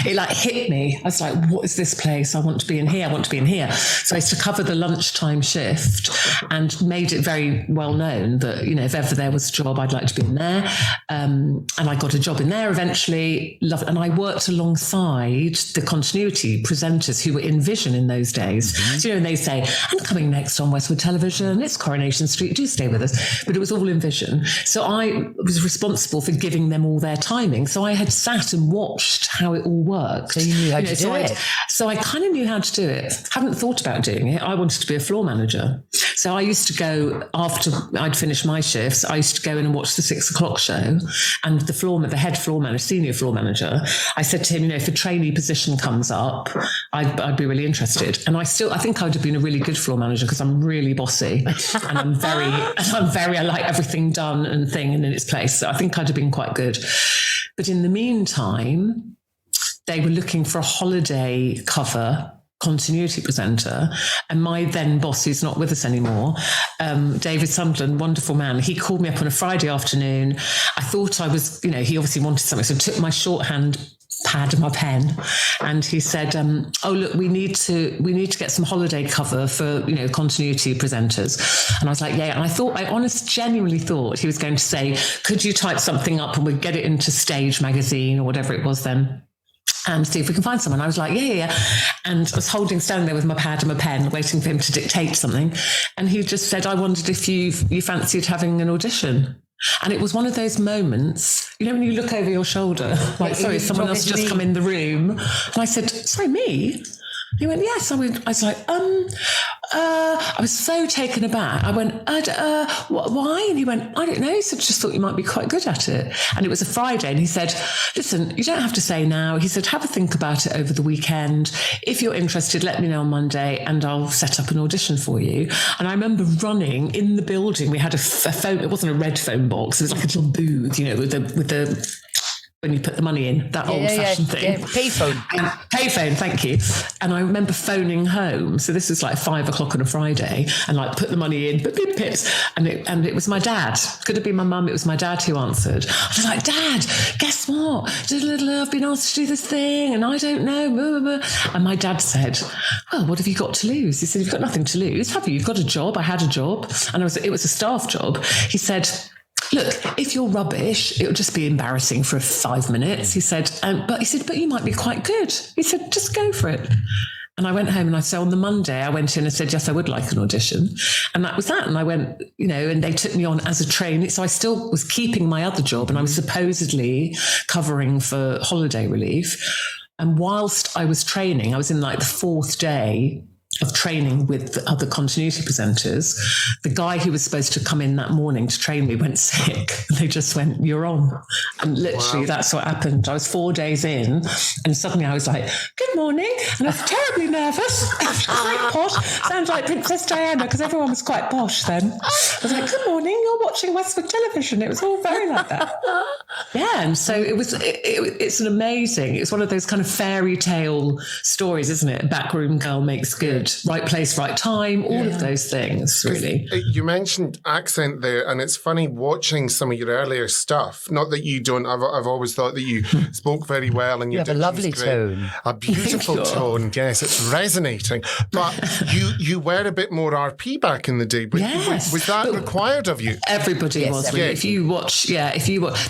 it like hit me. I was like, what is this place? I want to be in here. I want to be in here. So I used to cover the lunchtime shift and made it very well known that, if ever there was a job, I'd like to be in there. And I got a job in there eventually. And I worked alongside the continuity presenters who were in Vision in those days. Mm-hmm. So, and they say, and coming next on Westwood Television, it's Coronation Street, do stay with us. But it was all in Vision. So I was responsible for giving them all their timing. So I had sat and watched how it all worked. So you knew how to do it. So I kind of knew how to do it. Hadn't thought about doing it. I wanted to be a floor manager. So I used to go, after I'd finished my shifts, I used to go in and watch the 6 o'clock show. And the head floor manager, senior floor manager, I said to him, if a trainee position comes up, I'd be really interested. And I think I would have been a really good floor manager because I'm really bossy and I like everything done and in its place. So I think I'd have been quite good. But in the meantime, they were looking for a holiday cover continuity presenter, and my then boss, who's not with us anymore, David Sutherland, wonderful man, he called me up on a Friday afternoon. I thought I was, he obviously wanted something, so I took my shorthand pad and my pen, and he said, look, we need to get some holiday cover for continuity presenters. And I was like, yeah. And I genuinely thought he was going to say, could you type something up and we'd get it into Stage magazine or whatever it was then, and see if we can find someone. I was like, yeah. And I was standing there with my pad and my pen, waiting for him to dictate something. And he just said, I wondered if you fancied having an audition. And it was one of those moments, when you look over your shoulder, like, sorry, someone else just come in the room. And I said, sorry, me? He went, yes. I was like, I was so taken aback. I went, why? And he went, I don't know. He said, just thought you might be quite good at it. And it was a Friday. And he said, listen, you don't have to say now. He said, have a think about it over the weekend. If you're interested, let me know on Monday and I'll set up an audition for you. And I remember running in the building. We had a phone. It wasn't a red phone box. It was like a little booth, with the when you put the money in, that old-fashioned thing. Yeah, payphone. Payphone, thank you. And I remember phoning home. So this was like 5 o'clock on a Friday, and put the money in, beep, pips. And it was my dad. Could have been my mum. It was my dad who answered. I was like, Dad, guess what? I've been asked to do this thing, and I don't know. Blah, blah, blah. And my dad said, well, what have you got to lose? He said, you've got nothing to lose, have you? You've got a job. I had a job, and it was a staff job. He said, look, if you're rubbish, it'll just be embarrassing for 5 minutes. He said, but you might be quite good. He said, just go for it. And I went home, and so on the Monday, I went in and said, yes, I would like an audition. And that was that. And I went, and they took me on as a trainee. So I still was keeping my other job, and I was supposedly covering for holiday relief. And whilst I was training, I was in the 4th day of training with the other continuity presenters. The guy who was supposed to come in that morning to train me went sick. They just went, you're on. And literally that's what happened. I was 4 days in, and suddenly I was like, good morning. And I was terribly nervous. Quite posh. Sounds like Princess Diana, because everyone was quite posh then. I was like, good morning, you're watching Westwood Television. It was all very like that. Yeah, and so it's an amazing, it's one of those kind of fairy tale stories, isn't it? Backroom girl makes good. Right place, right time, all of those things, really. You mentioned accent there, and it's funny watching some of your earlier stuff. Not that you don't, I've always thought that you spoke very well, and you have a lovely tone. A beautiful tone, yes, it's resonating. But you were a bit more RP back in the day. Yes. Was that required of you? Everybody was. Yeah. If you watch,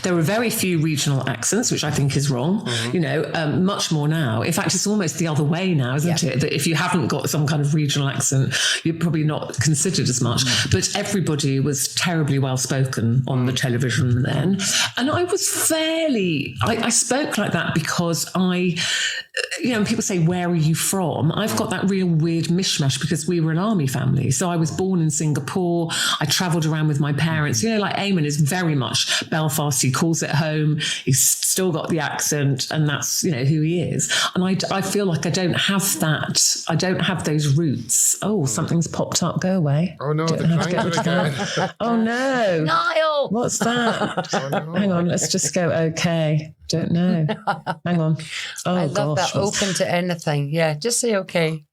there were very few regional accents, which I think is wrong. Mm-hmm. Much more now. In fact, it's almost the other way now, isn't it? That if you haven't got some kind of regional accent, you're probably not considered as much. But everybody was terribly well spoken on the television then. And I was I spoke like that because when people say, where are you from? I've got that real weird mishmash because we were an army family. So I was born in Singapore. I travelled around with my parents. Eamon is very much Belfast. He calls it home. He's still got the accent, and that's, who he is. And I feel like I don't have that. I don't have those those roots. Oh, something's popped up. Go away. Oh no, the grinder again. Oh no. Niall! What's that? Hang on, let's just go okay. Don't know. Hang on. Oh, I love gosh. that. Open to anything. Yeah, just say okay.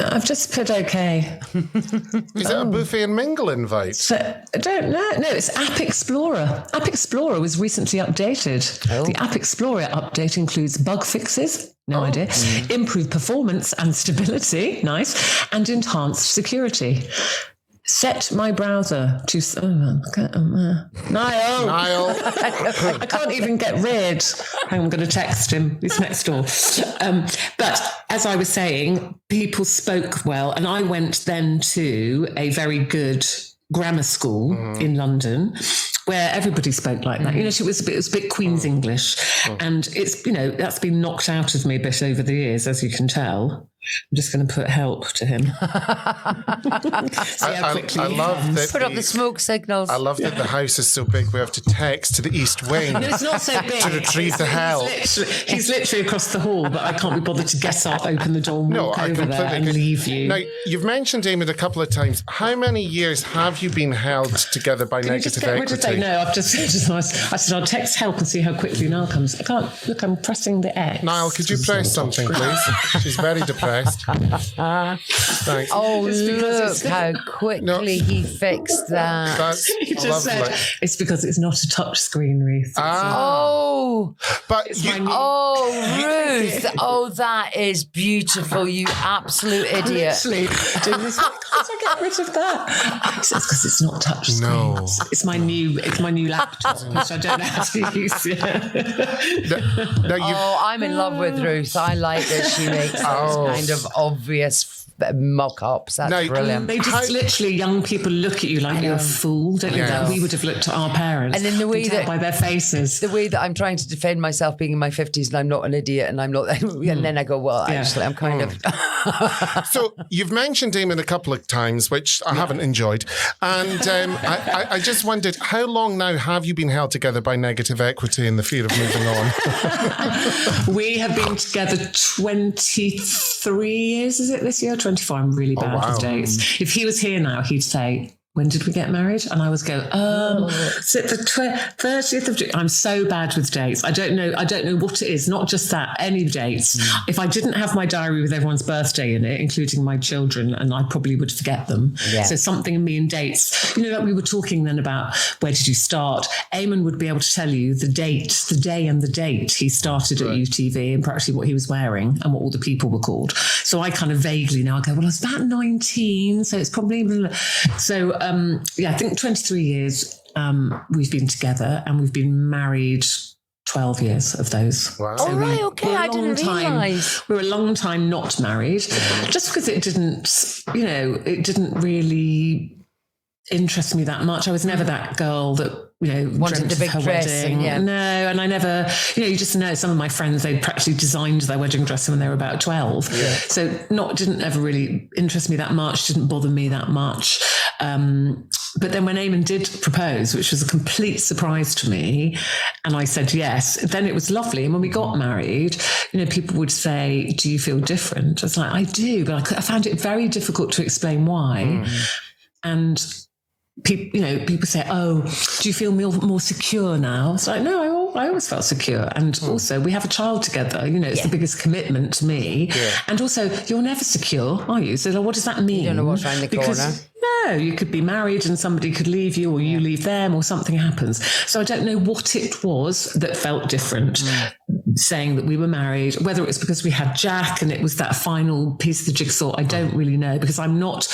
I've just put okay. Is it a buffet and mingle invite? So, I don't know. No, it's App Explorer. App Explorer was recently updated. Oh. The App Explorer update includes bug fixes, no idea, improved performance and stability, nice, and enhanced security. Set my browser to... Niall! I can't even get rid. I'm going to text him. He's next door. But as I was saying, people spoke well. And I went then to a very good grammar school in London where everybody spoke like that. You know, it was a bit Queen's English. And it's, you know, that's been knocked out of me a bit over the years, as you can tell. I'm just going to put help to him. See how quickly I love that. Put up the smoke signals. I love that the house is so big we have to text to the east wing. No, it's not so big. To retrieve the help. He's literally across the hall, but I can't be bothered to get up, open the door, and walk over there and leave you. Now, you've mentioned Eamon a couple of times. How many years have you been held together by negative equity? No, I said I'll text help and see how quickly Niall comes. I can't. Look, I'm pressing the X. Niall, could you press something, please? She's very depressed. Thanks. Oh, look how quickly he fixed that. That's He just lovely. said it's because it's not a touch screen, Ruth. Oh, But It's you, my new- Ruth. Oh, that is beautiful, you absolute idiot. Literally doing this. How can't I get rid of that? It's because it's not touch screen. No. It's my new laptop, which I don't know how to use yet. now you, I'm in love with Ruth. I like that she makes those kind of obvious mock-ups. That's No, brilliant. They just literally, young people look at you like you're a fool, don't you? Yes. We would have looked at our parents. And in the way can tell that- by their faces. The way that I'm trying to defend myself being in my 50s and I'm not an idiot and I'm not, and then I go, well, actually, I'm kind of... So you've mentioned Eamon a couple of times, which I haven't enjoyed. And I just wondered, how long now have you been held together by negative equity in the fear of moving on? We have been together 23 years, is it this year? 24. I'm really bad with dates. If he was here now, he'd say, when did we get married? And I would go, it's at the 30th of June. I'm so bad with dates. I don't know what it is. Not just that, any dates. If I didn't have my diary with everyone's birthday in it, including my children, and I probably would forget them. Yeah. So something in me in dates, you know, like we were talking then about where did you start? Eamon would be able to tell you the date, the day and the date he started at UTV and practically what he was wearing and what all the people were called. So I kind of vaguely know, I go, well, I was about 19, so it's probably... So, I think 23 years we've been together and we've been married 12 years of those. Wow. Oh, right, okay, I didn't realise. We were a long time not married, just because it didn't really interest me that much. I was never that girl that, you know, Wanted dreamt the big of her dress wedding. and, No, and I never, you know, you just know some of my friends, they'd practically designed their wedding dress when they were about 12. Yeah. So didn't ever really interest me that much, didn't bother me that much. But then when Eamon did propose, which was a complete surprise to me, and I said yes, then it was lovely. And when we got married, you know, people would say, do you feel different? I was like, I do, but I found it very difficult to explain why. And people say, oh, do you feel more secure now? It's like, no, I always felt secure. And also we have a child together, you know, it's the biggest commitment to me. Yeah. And also you're never secure, are you? So what does that mean? You don't know what's around the corner. No, you could be married and somebody could leave you or you leave them or something happens. So I don't know what it was that felt different saying that we were married, whether it was because we had Jack and it was that final piece of the jigsaw. I don't really know, because I'm not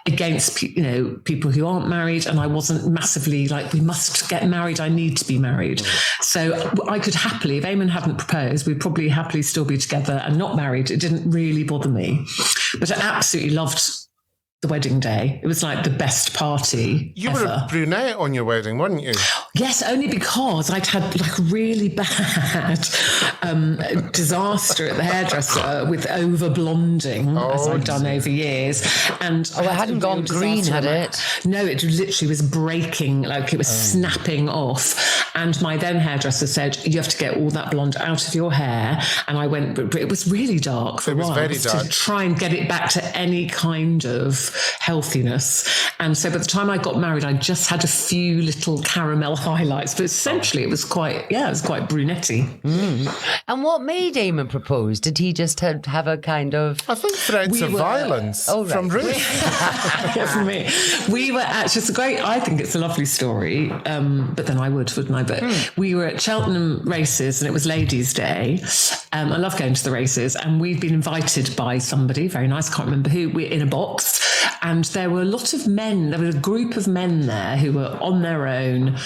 against, you know, people who aren't married, and I wasn't massively like, we must get married, I need to be married. So I could happily, if Eamon hadn't proposed, we'd probably happily still be together and not married. It didn't really bother me, but I absolutely loved the wedding day. It was like the best party You ever. were a brunette on your wedding, weren't you? Yes, only because I'd had like a really bad disaster at the hairdresser with over blonding, as I'd done over years. And it hadn't gone green, had it? No, it literally was breaking, like it was snapping off. And my then hairdresser said, you have to get all that blonde out of your hair. And I went, but it was really dark for a while. Very dark. To try and get it back to any kind of healthiness. And so by the time I got married, I just had a few little caramel highlights, but essentially it was quite brunetty. And what made Eamon propose? Did he just have a kind of... I think threats of violence from Ruth. For me. We were actually, I think it's a lovely story, but then wouldn't I? But we were at Cheltenham races and it was Ladies' Day. I love going to the races, and we'd been invited by somebody, very nice, can't remember who, we're in a box, and there were a lot of men, there was a group of men there who were on their own,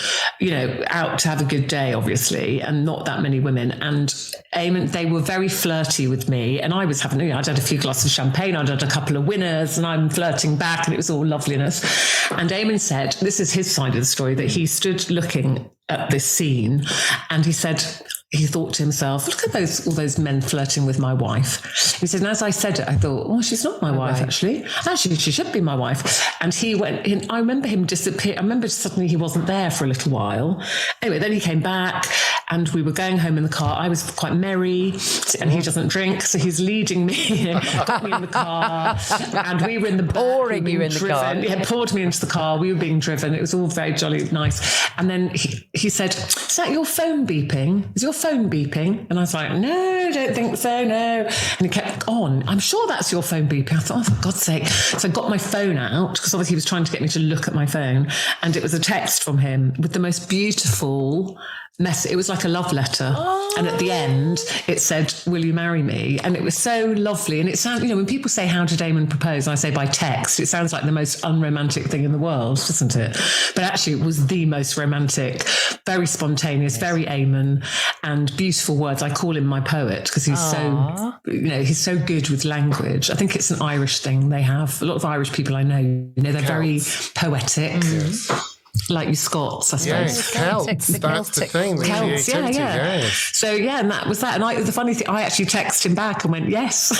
out to have a good day, obviously, and not that many women. And Eamon, they were very flirty with me, and I was having, I'd had a few glasses of champagne, I'd had a couple of winners, and I'm flirting back, and it was all loveliness. And Eamon said, this is his side of the story, that he stood looking at this scene, and he said, he thought to himself, look at all those men flirting with my wife. He said, and as I said it, I thought, oh, she's not my wife, actually. Actually, she should be my wife. And he went in, I remember him disappear. I remember suddenly he wasn't there for a little while. Anyway, then he came back and we were going home in the car. I was quite merry and he doesn't drink. So he's leading me, got me in the car, and we were in the back. Pouring you in the car. Yeah, poured me into the car. We were being driven. It was all very jolly nice. And then he said, is that your phone beeping? Is your phone beeping? And I was like, no, don't think so, no. And he kept on, I'm sure that's your phone beeping. I thought, oh, for God's sake. So I got my phone out, because obviously he was trying to get me to look at my phone, and it was a text from him with the most beautiful message. It was like a love letter. And at the end it said, will you marry me? And it was so lovely. And it sounds, when people say, how did Eamon propose? And I say by text, it sounds like the most unromantic thing in the world, doesn't it? But actually it was the most romantic, very spontaneous, very Eamon, and beautiful words. I call him my poet, because he's he's so good with language. I think it's an Irish thing they have. A lot of Irish people I know, they're very poetic. Like you Scots, I suppose. Yes, Celts. That's the thing. Celts, yeah. Yes. So, and that was that. And the funny thing, I actually texted him back and went, yes.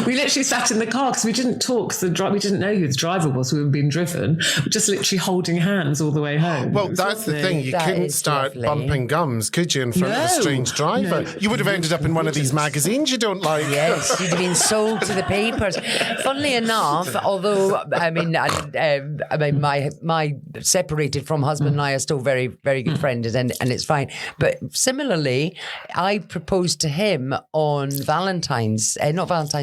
We literally sat in the car, because we didn't talk. We didn't know who the driver was. We were being driven. We're just literally holding hands all the way home. Well, that's the thing. You couldn't start bumping gums, could you, in front of a strange driver? No. You would have ended up in one of these magazines you don't like. Yes, you'd have been sold to the papers. Funnily enough, although, my separated from husband and I are still very, very good friends, and it's fine. But similarly, I proposed to him on not Valentine's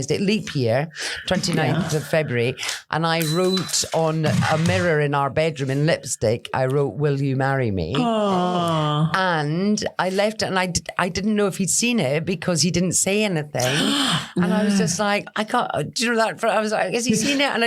Day, leap year, 29th of February, and I wrote on a mirror in our bedroom in lipstick, I wrote, will you marry me? Aww. And I left it, and I didn't know if he'd seen it, because he didn't say anything. And I was just like, I can't, do you know that? I was like, has he seen it? And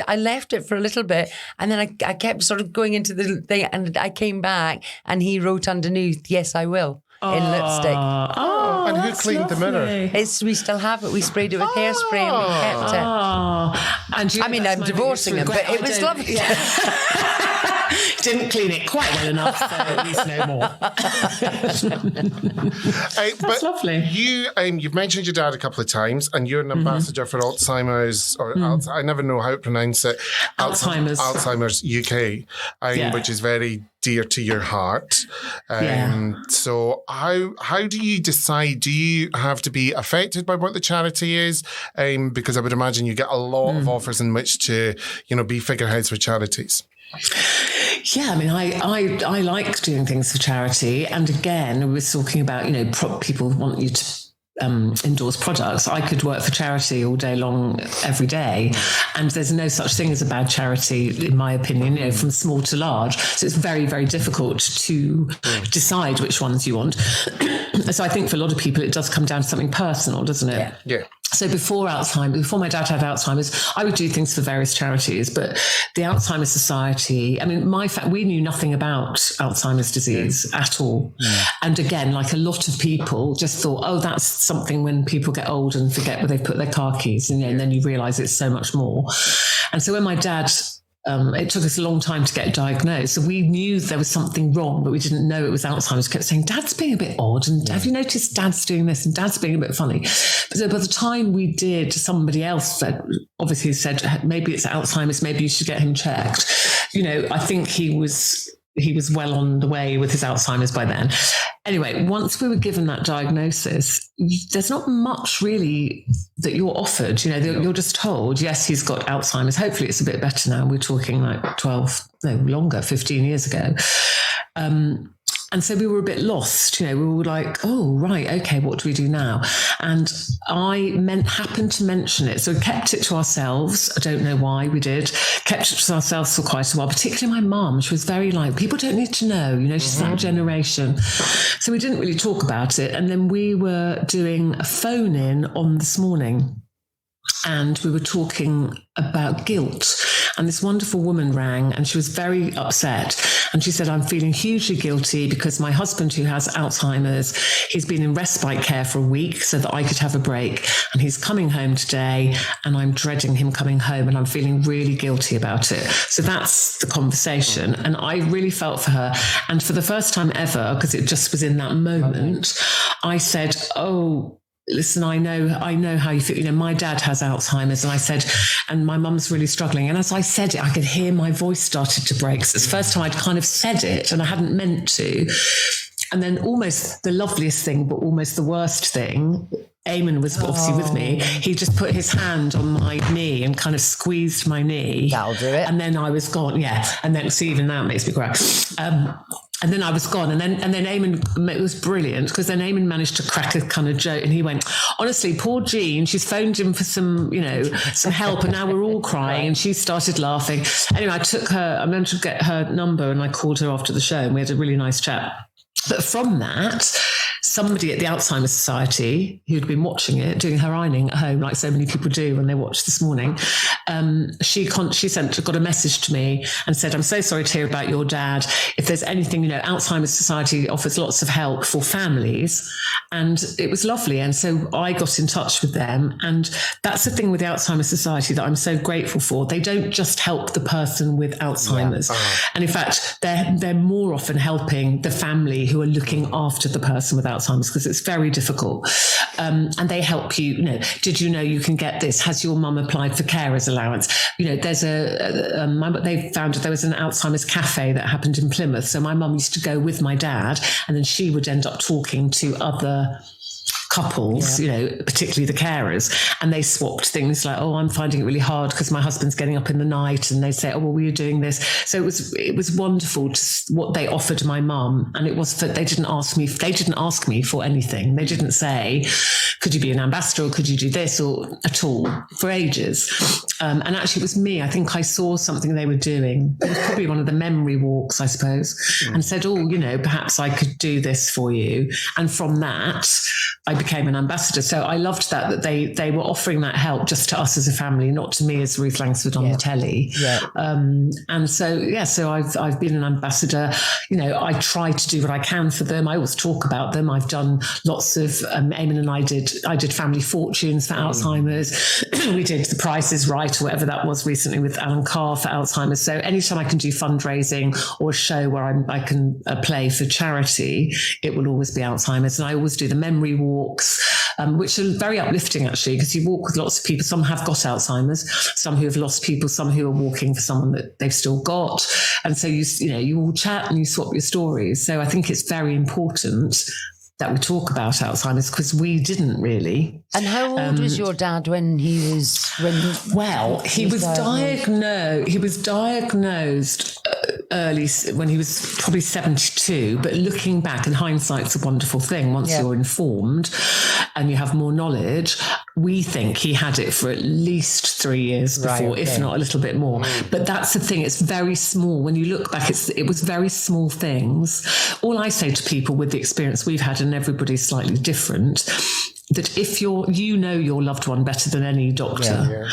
I left it for a little bit, and then I kept sort of going into the thing, and I came back and he wrote underneath, yes, I will, in lipstick. And who cleaned the mirror? We still have it. We sprayed it with hairspray and we kept it. And I'm divorcing him, but it was lovely. Yeah. Didn't clean it quite well enough, so at least no more. That's lovely. You've mentioned your dad a couple of times, and you're an ambassador for Alzheimer's, I never know how to pronounce it. Alzheimer's UK, which is very dear to your heart. So how do you decide? Do you have to be affected by what the charity is? Because I would imagine you get a lot of offers in which to, be figureheads for charities. Yeah, I like doing things for charity. And again, we were talking about, people want you to endorse products. I could work for charity all day long, every day. And there's no such thing as a bad charity, in my opinion, from small to large. So it's very, very difficult to decide which ones you want. So I think for a lot of people, it does come down to something personal, doesn't it? Yeah. So before my dad had Alzheimer's, I would do things for various charities, but the Alzheimer's Society, we knew nothing about Alzheimer's disease at all. Yeah. And again, like a lot of people just thought, oh, that's something when people get old and forget where they've put their car keys, and then you realise it's so much more. And so when my dad... it took us a long time to get diagnosed. So we knew there was something wrong, but we didn't know it was Alzheimer's. We kept saying, Dad's being a bit odd. And have you noticed Dad's doing this? And Dad's being a bit funny. But so by the time we did, somebody else obviously said, maybe it's Alzheimer's, maybe you should get him checked. I think he was he was well on the way with his Alzheimer's by then. Anyway, once we were given that diagnosis, there's not much really that you're offered. You know, you're just told, yes, he's got Alzheimer's. Hopefully it's a bit better now. We're talking like 15 years ago. And so we were a bit lost, you know, we were like, oh, right, okay, what do we do now? And I happened to mention it. So we kept it to ourselves. I don't know why we did. Kept it to ourselves for quite a while, particularly my mum. She was very like, people don't need to know, you know, she's that generation. So we didn't really talk about it. And then we were doing a phone-in on This Morning. And we were talking about guilt. And this wonderful woman rang and she was very upset. And she said, I'm feeling hugely guilty because my husband, who has Alzheimer's, he's been in respite care for a week so that I could have a break. And he's coming home today and I'm dreading him coming home and I'm feeling really guilty about it. So that's the conversation. And I really felt for her. And for the first time ever, because it just was in that moment, I said, oh, listen, I know how you feel. You know, my dad has Alzheimer's. And I said, and my mum's really struggling. And as I said it, I could hear my voice started to break. So it's the first time I'd kind of said it and I hadn't meant to. And then almost the loveliest thing, but almost the worst thing, Eamon was obviously with me. He just put his hand on my knee and kind of squeezed my knee. That'll do it. And then I was gone. Yeah. And then, see, even that makes me cry. And then I was gone. And then Eamon, it was brilliant because then Eamon managed to crack a kind of joke and he went, honestly, poor Jean, she's phoned him for some, you know, some help and now we're all crying. And she started laughing. Anyway, I managed to get her number and I called her after the show and we had a really nice chat. But from that, somebody at the Alzheimer's Society who'd been watching it, doing her ironing at home, like so many people do when they watch This Morning, she got a message to me and said, I'm so sorry to hear about your dad. If there's anything, you know, Alzheimer's Society offers lots of help for families. And it was lovely. And so I got in touch with them. And that's the thing with the Alzheimer's Society that I'm so grateful for. They don't just help the person with Alzheimer's. Yeah. And in fact, they're more often helping the family who are looking after the person with Alzheimer's because it's very difficult. And they help you, you know, did you know you can get this? Has your mum applied for carers allowance? You know, there's they found there was an Alzheimer's cafe that happened in Plymouth. So my mum used to go with my dad and then she would end up talking to other couples, you know, particularly the carers, and they swapped things like, oh, I'm finding it really hard because my husband's getting up in the night, and they say, oh, well, we're doing this. So it was wonderful what they offered my mum, and it was they didn't ask me for anything. They didn't say, could you be an ambassador or could you do this or at all for ages. And actually it was me. I think I saw something they were doing. It was probably one of the memory walks, I suppose, and said, oh, you know, perhaps I could do this for you. And from that, I became an ambassador. So I loved that they were offering that help just to us as a family, not to me as Ruth Langsford on the telly. Yeah. And so I've been an ambassador. You know, I try to do what I can for them. I always talk about them. I've done lots of, Eamon and I did family fortunes for Alzheimer's. We did The Price is Right or whatever that was recently with Alan Carr for Alzheimer's. So anytime I can do fundraising or a show where I can play for charity, it will always be Alzheimer's. And I always do the memory walks, which are very uplifting actually, because you walk with lots of people. Some have got Alzheimer's, some who have lost people, some who are walking for someone that they've still got. And so you all chat and you swap your stories. So I think it's very important that we talk about Alzheimer's because we didn't really. And how old was your dad when he was? He was diagnosed early when he was probably 72. But looking back, and hindsight's a wonderful thing. Once you're informed and you have more knowledge, we think he had it for at least 3 years before, if not a little bit more. But that's the thing; it's very small. When you look back, it was very small things. All I say to people with the experience we've had, and everybody's slightly different, that if you know your loved one better than any doctor.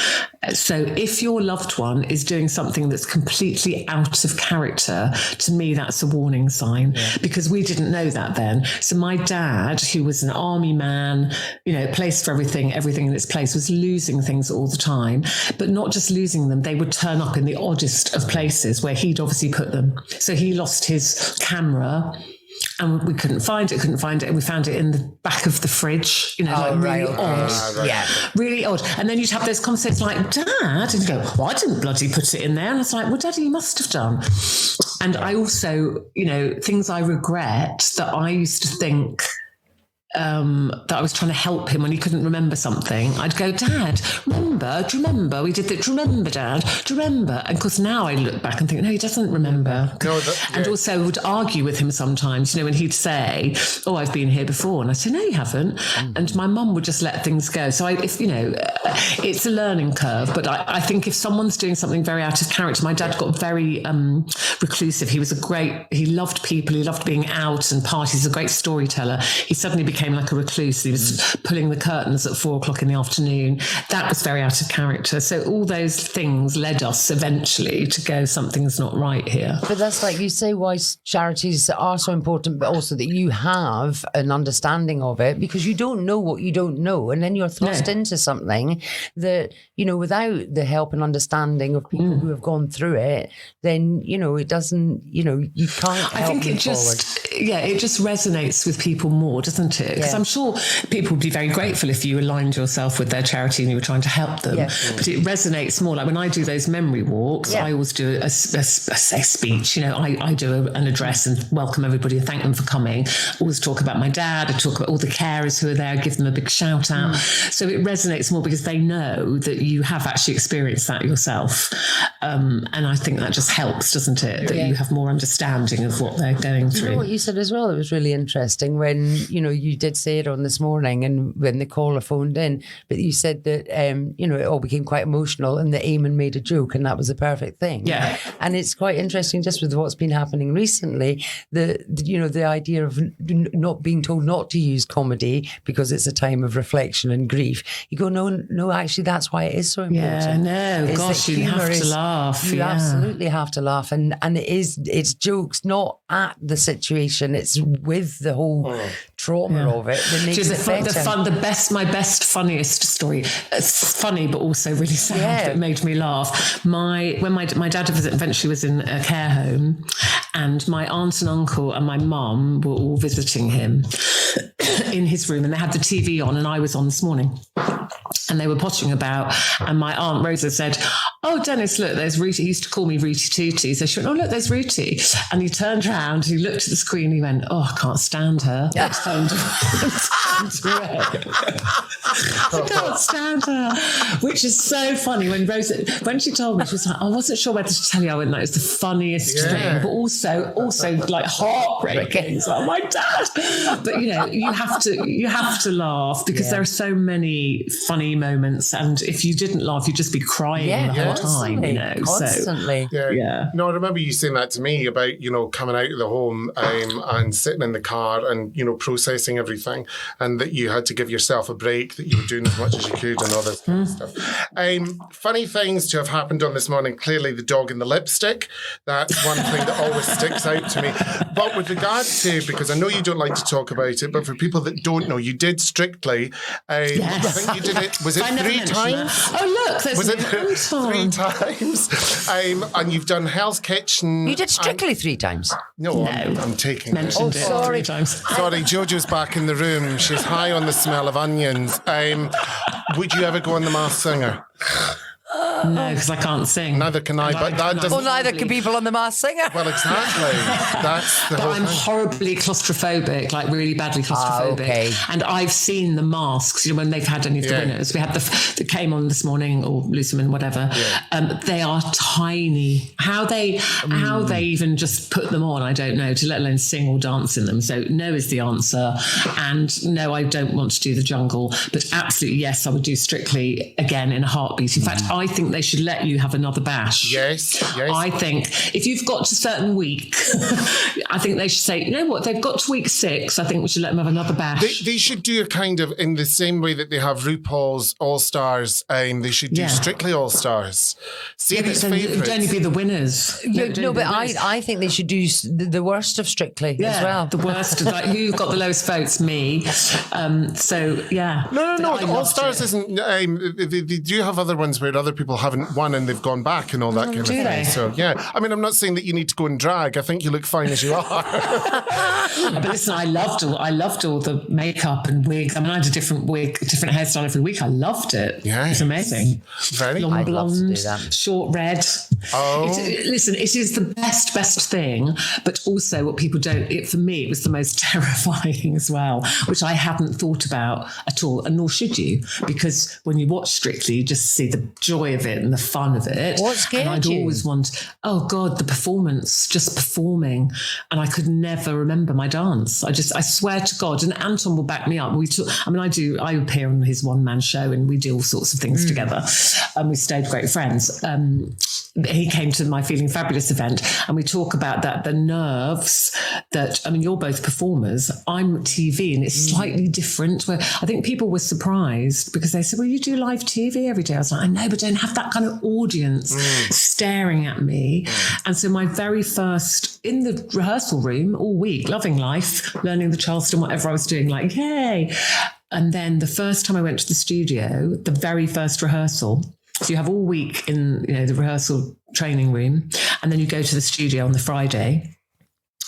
So if your loved one is doing something that's completely out of character, to me, that's a warning sign, because we didn't know that then. So my dad, who was an army man, you know, place for everything in its place, was losing things all the time, but not just losing them. They would turn up in the oddest of places where he'd obviously put them. So he lost his camera And we couldn't find it. And we found it in the back of the fridge, really odd. Yeah. Really odd. And then you'd have those conversations like, Dad, and you go, well, I didn't bloody put it in there. And it's like, well, Daddy, you must have done. And I also, things I regret that I used to think that I was trying to help him when he couldn't remember something. I'd go, Dad, do you remember we did that? Do you remember, Dad? Do you remember? And of course now I look back and think, no, he doesn't remember. And also would argue with him sometimes, when he'd say, oh, I've been here before. And I say, no, you haven't. And my mum would just let things go. So it's a learning curve. But I think if someone's doing something very out of character, my dad got very reclusive. He loved people. He loved being out and parties. He's a great storyteller. He suddenly became like a recluse. He was pulling the curtains at 4:00 in the afternoon. That was very out of character. So all those things led us eventually to go, something's not right here. But that's like you say, why charities are so important, but also that you have an understanding of it, because you don't know what you don't know. And then you're thrust into something that, without the help and understanding of people who have gone through it, then, it doesn't, you can't help I think it just resonates with people more, doesn't it? Because I'm sure people would be very grateful if you aligned yourself with their charity and you were trying to help them. Yeah. But it resonates more. Like when I do those memory walks, I always do a speech. I do an address and welcome everybody and thank them for coming. I always talk about my dad. I talk about all the carers who are there, give them a big shout out. So it resonates more because they know that you have actually experienced that yourself. And I think that just helps, doesn't it? That you have more understanding of what they're going through. You know what you said as well, it was really interesting when, you did say it on this morning and when the caller phoned in, but you said that, it all became quite emotional and that Eamon made a joke and that was the perfect thing. Yeah. And it's quite interesting just with what's been happening recently, the idea of not being told not to use comedy because it's a time of reflection and grief. You go, no, actually that's why it is so important. Yeah, no, gosh, you have to laugh. You absolutely have to laugh. And it's jokes not at the situation, it's with the whole trauma of it that makes it better. My best, funniest story. It's funny, but also really sad. It made me laugh. When my dad eventually was in a care home, and my aunt and uncle and my mum were all visiting him in his room, and they had the TV on, and I was on this morning. And they were pottering about, and my Aunt Rosa said, oh, Dennis, look, there's Rooty. He used to call me Rooty Tooty. So she went, oh, look, there's Rooty. And he turned around, he looked at the screen, and he went, oh, I can't stand her. I can't stand her. Which is so funny. When she told me, she was like, I wasn't sure whether to tell you. I went, no, it's the funniest thing, but also like heartbreaking. It's like, oh, my dad. But, you have to laugh because there are so many funny moments, and if you didn't laugh, you'd just be crying the whole time, constantly. No, I remember you saying that to me about coming out of the home and sitting in the car and processing everything, and that you had to give yourself a break, that you were doing as much as you could and all this kind of stuff. Funny things to have happened on this morning. Clearly the dog and the lipstick, that's one thing that always sticks out to me. But with regard to, because I know you don't like to talk about it, but for people that don't know, you did Strictly. I think you did it, was it 3 times? Oh, look, there's was it 3 times? And you've done Hell's Kitchen. You did Strictly 3 times? No. I'm taking it. Mentioned it 3 times. Sorry, Jojo's back in the room. She's high on the smell of onions. Would you ever go on The Masked Singer? No, because I can't sing. Neither can I, but that doesn't... Well, neither can people on The Masked Singer. Well, exactly. That's the whole I'm thing. horribly claustrophobic, like really badly claustrophobic. Okay. And I've seen the masks, when they've had any of the winners. We had that came on this morning, or Luciman, whatever. Yeah. They are tiny. How they even just put them on, I don't know, to let alone sing or dance in them. So no is the answer. And no, I don't want to do the jungle. But absolutely, yes, I would do Strictly again in a heartbeat. In fact, I think they should let you have another bash. Yes. I think if you've got to a certain week, I think they should say, you know what, they've got to week 6. I think we should let them have another bash. They should do a kind of, in the same way that they have RuPaul's All-Stars, they should do Strictly All-Stars. See these favourites. It would only be the winners. I think they should do the worst of Strictly as well. The worst. Like, who got the lowest votes? Me. No. The All-Stars isn't... they do have other ones where other people haven't won and they've gone back and all that kind of thing. So, yeah. I mean, I'm not saying that you need to go and drag. I think you look fine as you are. But listen, I loved all the makeup and wigs. I mean, I had a different hairstyle every week. I loved it. Yeah. It was amazing. Very long blonde, short red. Oh. Listen, it is the best thing, but also what people don't, for me, it was the most terrifying as well, which I hadn't thought about at all, and nor should you, because when you watch Strictly, you just see the joy of it and the fun of it. What scared and I'd you? always oh God, the performance, just performing. And I could never remember my dance. I swear to God, and Anton will back me up. I appear on his one-man show and we do all sorts of things together. And we stayed great friends. He came to my Feeling Fabulous event and we talk about that, the nerves that, I mean, you're both performers. I'm TV and it's slightly different, where I think people were surprised because they said, well, you do live TV every day. I was like, I know, but don't have that kind of audience staring at me. And so my very first, in the rehearsal room all week, loving life, learning the Charleston, whatever I was doing, like, yay. And then the first time I went to the studio, the very first rehearsal, so you have all week in the rehearsal training room, and then you go to the studio on the Friday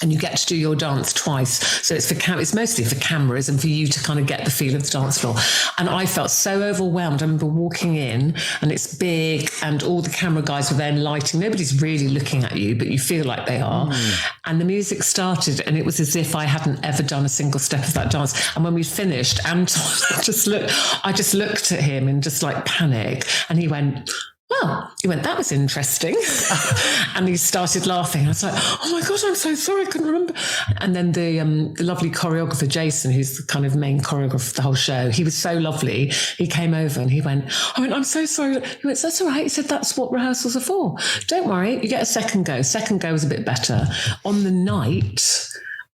and you get to do your dance twice. So it's mostly for cameras and for you to kind of get the feel of the dance floor. And I felt so overwhelmed. I remember walking in and it's big and all the camera guys were then lighting. Nobody's really looking at you, but you feel like they are. And the music started and it was as if I hadn't ever done a single step of that dance. And when we finished, Anton I just looked at him in just like panic, and he went, that was interesting. And he started laughing. I was like, oh my God, I'm so sorry, I couldn't remember. And then the lovely choreographer, Jason, who's the kind of main choreographer of the whole show, he was so lovely. He came over and he went, I'm so sorry. He went, that's all right. He said, that's what rehearsals are for. Don't worry, you get a second go. Second go was a bit better. On the night,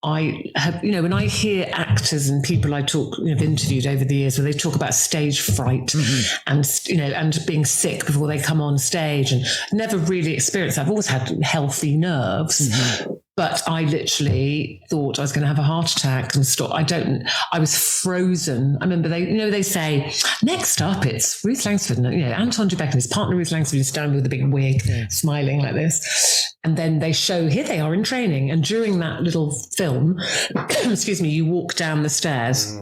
I have, when I hear actors and people I have interviewed over the years where they talk about stage fright and being sick before they come on stage, and never really experienced that. I've always had healthy nerves. But I literally thought I was going to have a heart attack and stop. I was frozen. I remember they say, next up it's Ruth Langsford, and Anton Dubek and his partner Ruth Langsford is down with a big wig, smiling like this. And then they show, here they are in training. And during that little film, excuse me, you walk down the stairs.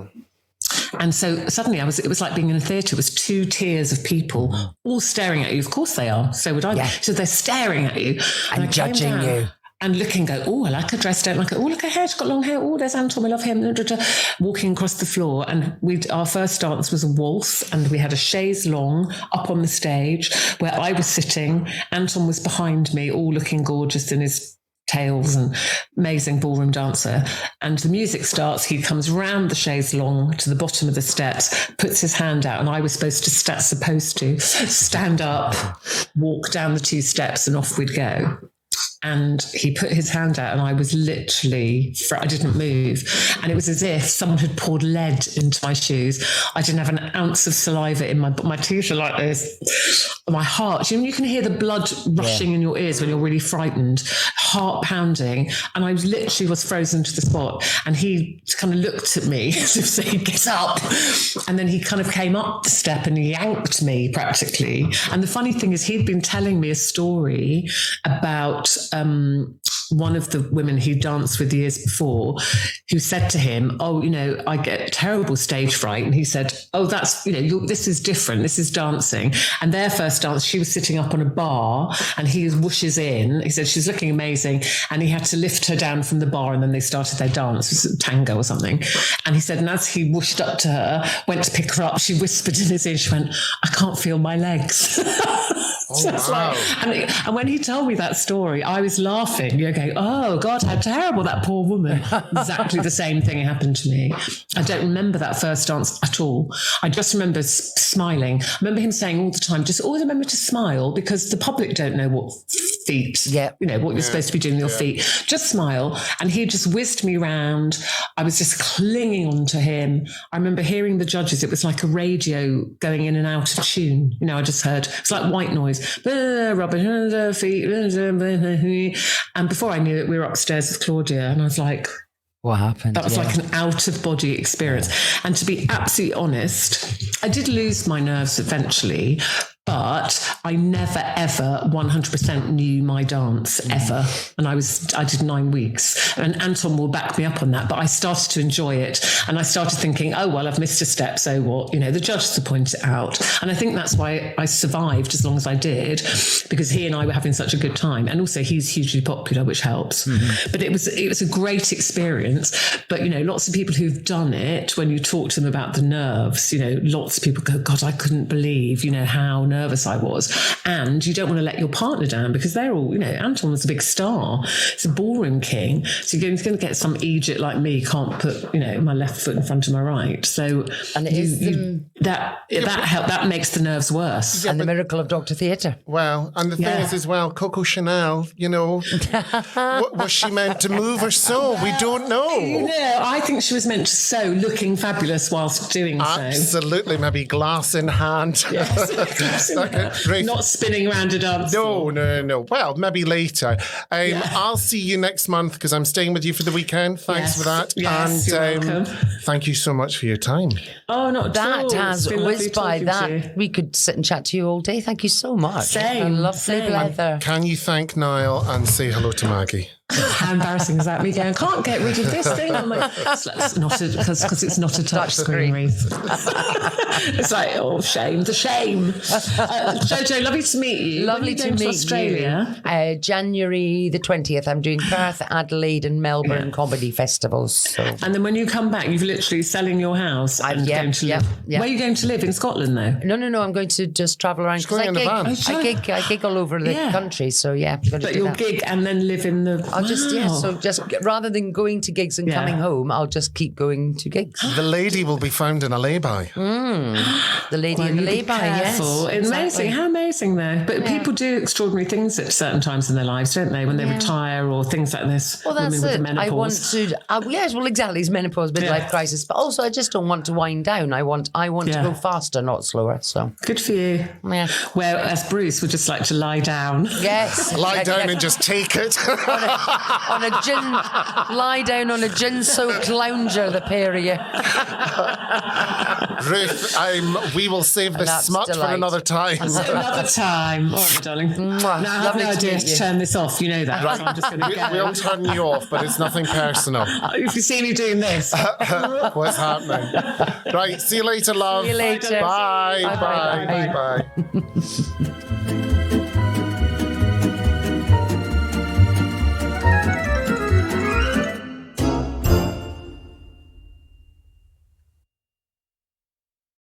And so suddenly it was like being in a theatre. It was 2 tiers of people all staring at you. Of course they are. So would I. Yeah. So they're staring at you. And judging you. And looking, go, oh, I like her dress, don't like her. Oh, look at her hair, she's got long hair. Oh, there's Anton, we love him. Walking across the floor. And our first dance was a waltz, and we had a chaise longue up on the stage where I was sitting. Anton was behind me, all looking gorgeous in his tails, and amazing ballroom dancer. And the music starts, he comes round the chaise longue to the bottom of the steps, puts his hand out, and I was supposed to stand up, walk down the 2 steps, and off we'd go. And he put his hand out and I was literally, I didn't move. And it was as if someone had poured lead into my shoes. I didn't have an ounce of saliva in my teeth are like this. My heart, you can hear the blood rushing in your ears when you're really frightened, heart pounding. And I literally was frozen to the spot. And he kind of looked at me as if saying, get up. And then he kind of came up the step and yanked me practically. And the funny thing is he'd been telling me a story about one of the women he danced with years before, who said to him, I get terrible stage fright. And he said, that's, this is different. This is dancing. And their first dance, she was sitting up on a bar and he whooshes in. He said, she's looking amazing. And he had to lift her down from the bar and then they started their dance. It was a tango or something. And he said, and as he whooshed up to her, went to pick her up, she whispered in his ear, she went, I can't feel my legs. So wow. And when he told me that story, I was laughing, going, oh God, how terrible, that poor woman. Exactly the same thing happened to me. I don't remember that first dance at all. I just remember smiling. I remember him saying all the time, just always remember to smile, because the public don't know what feet, what you're supposed to be doing with your feet. Just smile. And he just whizzed me around. I was just clinging on to him. I remember hearing the judges. It was like a radio going in and out of tune. I just heard, it's like white noise. Rubbing feet. And before I knew it, we were upstairs with Claudia, and I was like, what happened? That was like an out-of-body experience. And to be absolutely honest, I did lose my nerves eventually, but But I never, ever 100% knew my dance, ever. And I did 9 weeks. And Anton will back me up on that. But I started to enjoy it. And I started thinking, oh, well, I've missed a step, so what? You know, the judges will point it out. And I think that's why I survived as long as I did, because he and I were having such a good time. And also he's hugely popular, which helps. Mm-hmm. But it was a great experience. But, you know, lots of people who've done it, when you talk to them about the nerves, you know, lots of people go, God, I couldn't believe, you know, how nervous I was. And you don't want to let your partner down because they're all, you know, Anton was a big star. It's a ballroom king. So you're going to get some Egypt like me, can't put, you know, my left foot in front of my right. So and that makes the nerves worse. Yeah, and the miracle of Dr. Theatre. Well, and the thing is as well, Coco Chanel, you know, was she meant to move or sew? We don't know. You know, I think she was meant to sew, looking fabulous whilst doing so. Absolutely, maybe glass in hand. Yes. Not spinning around a dance floor. No. Well, maybe later. I'll see you next month because I'm staying with you for the weekend. Thanks for that. Yes, and you're welcome. Thank you so much for your time. Oh, not that has whizzed by. That we could sit and chat to you all day. Thank you so much. Same. A lovely blether. Can you thank Niall and say hello to Maggie? How embarrassing is that? Me going, I can't get rid of this thing. I'm like, because it's not a touch screen, Ruth. It's like, oh, shame, the shame. Jojo, lovely to meet you. Lovely to meet Australia. You. January the 20th, I'm doing Perth, Adelaide and Melbourne comedy festivals. So. And then when you come back, you've literally selling your house and going to live. Where are you going to live? In Scotland, though? No. I'm going to just travel around. I gig all over the country. So, But you'll gig and then live in the... I'll just rather than going to gigs and coming home, I'll just keep going to gigs. The lady will be found in a lay-by. The lady in the lay-by, yes. It's amazing. How amazing, though. But people do extraordinary things at certain times in their lives, don't they? When they retire or things like this. Well, that's it. I want to... yes, well, exactly. It's menopause, midlife crisis. But also, I just don't want to wind down. I want to go faster, not slower. So good for you. Yeah. Whereas Bruce would just like to lie down. Yes. Lie down and just take it. Lie down on a gin-soaked lounger, the pair of you. Ruth, we will save this smut for another time. Another time. All right, darling. Now I have no idea to turn this off. You know that. Right. So I'm just going to go. We'll turn you off, but it's nothing personal. If you see me doing this. What's happening? Right, see you later, love. See you later. Bye. Bye.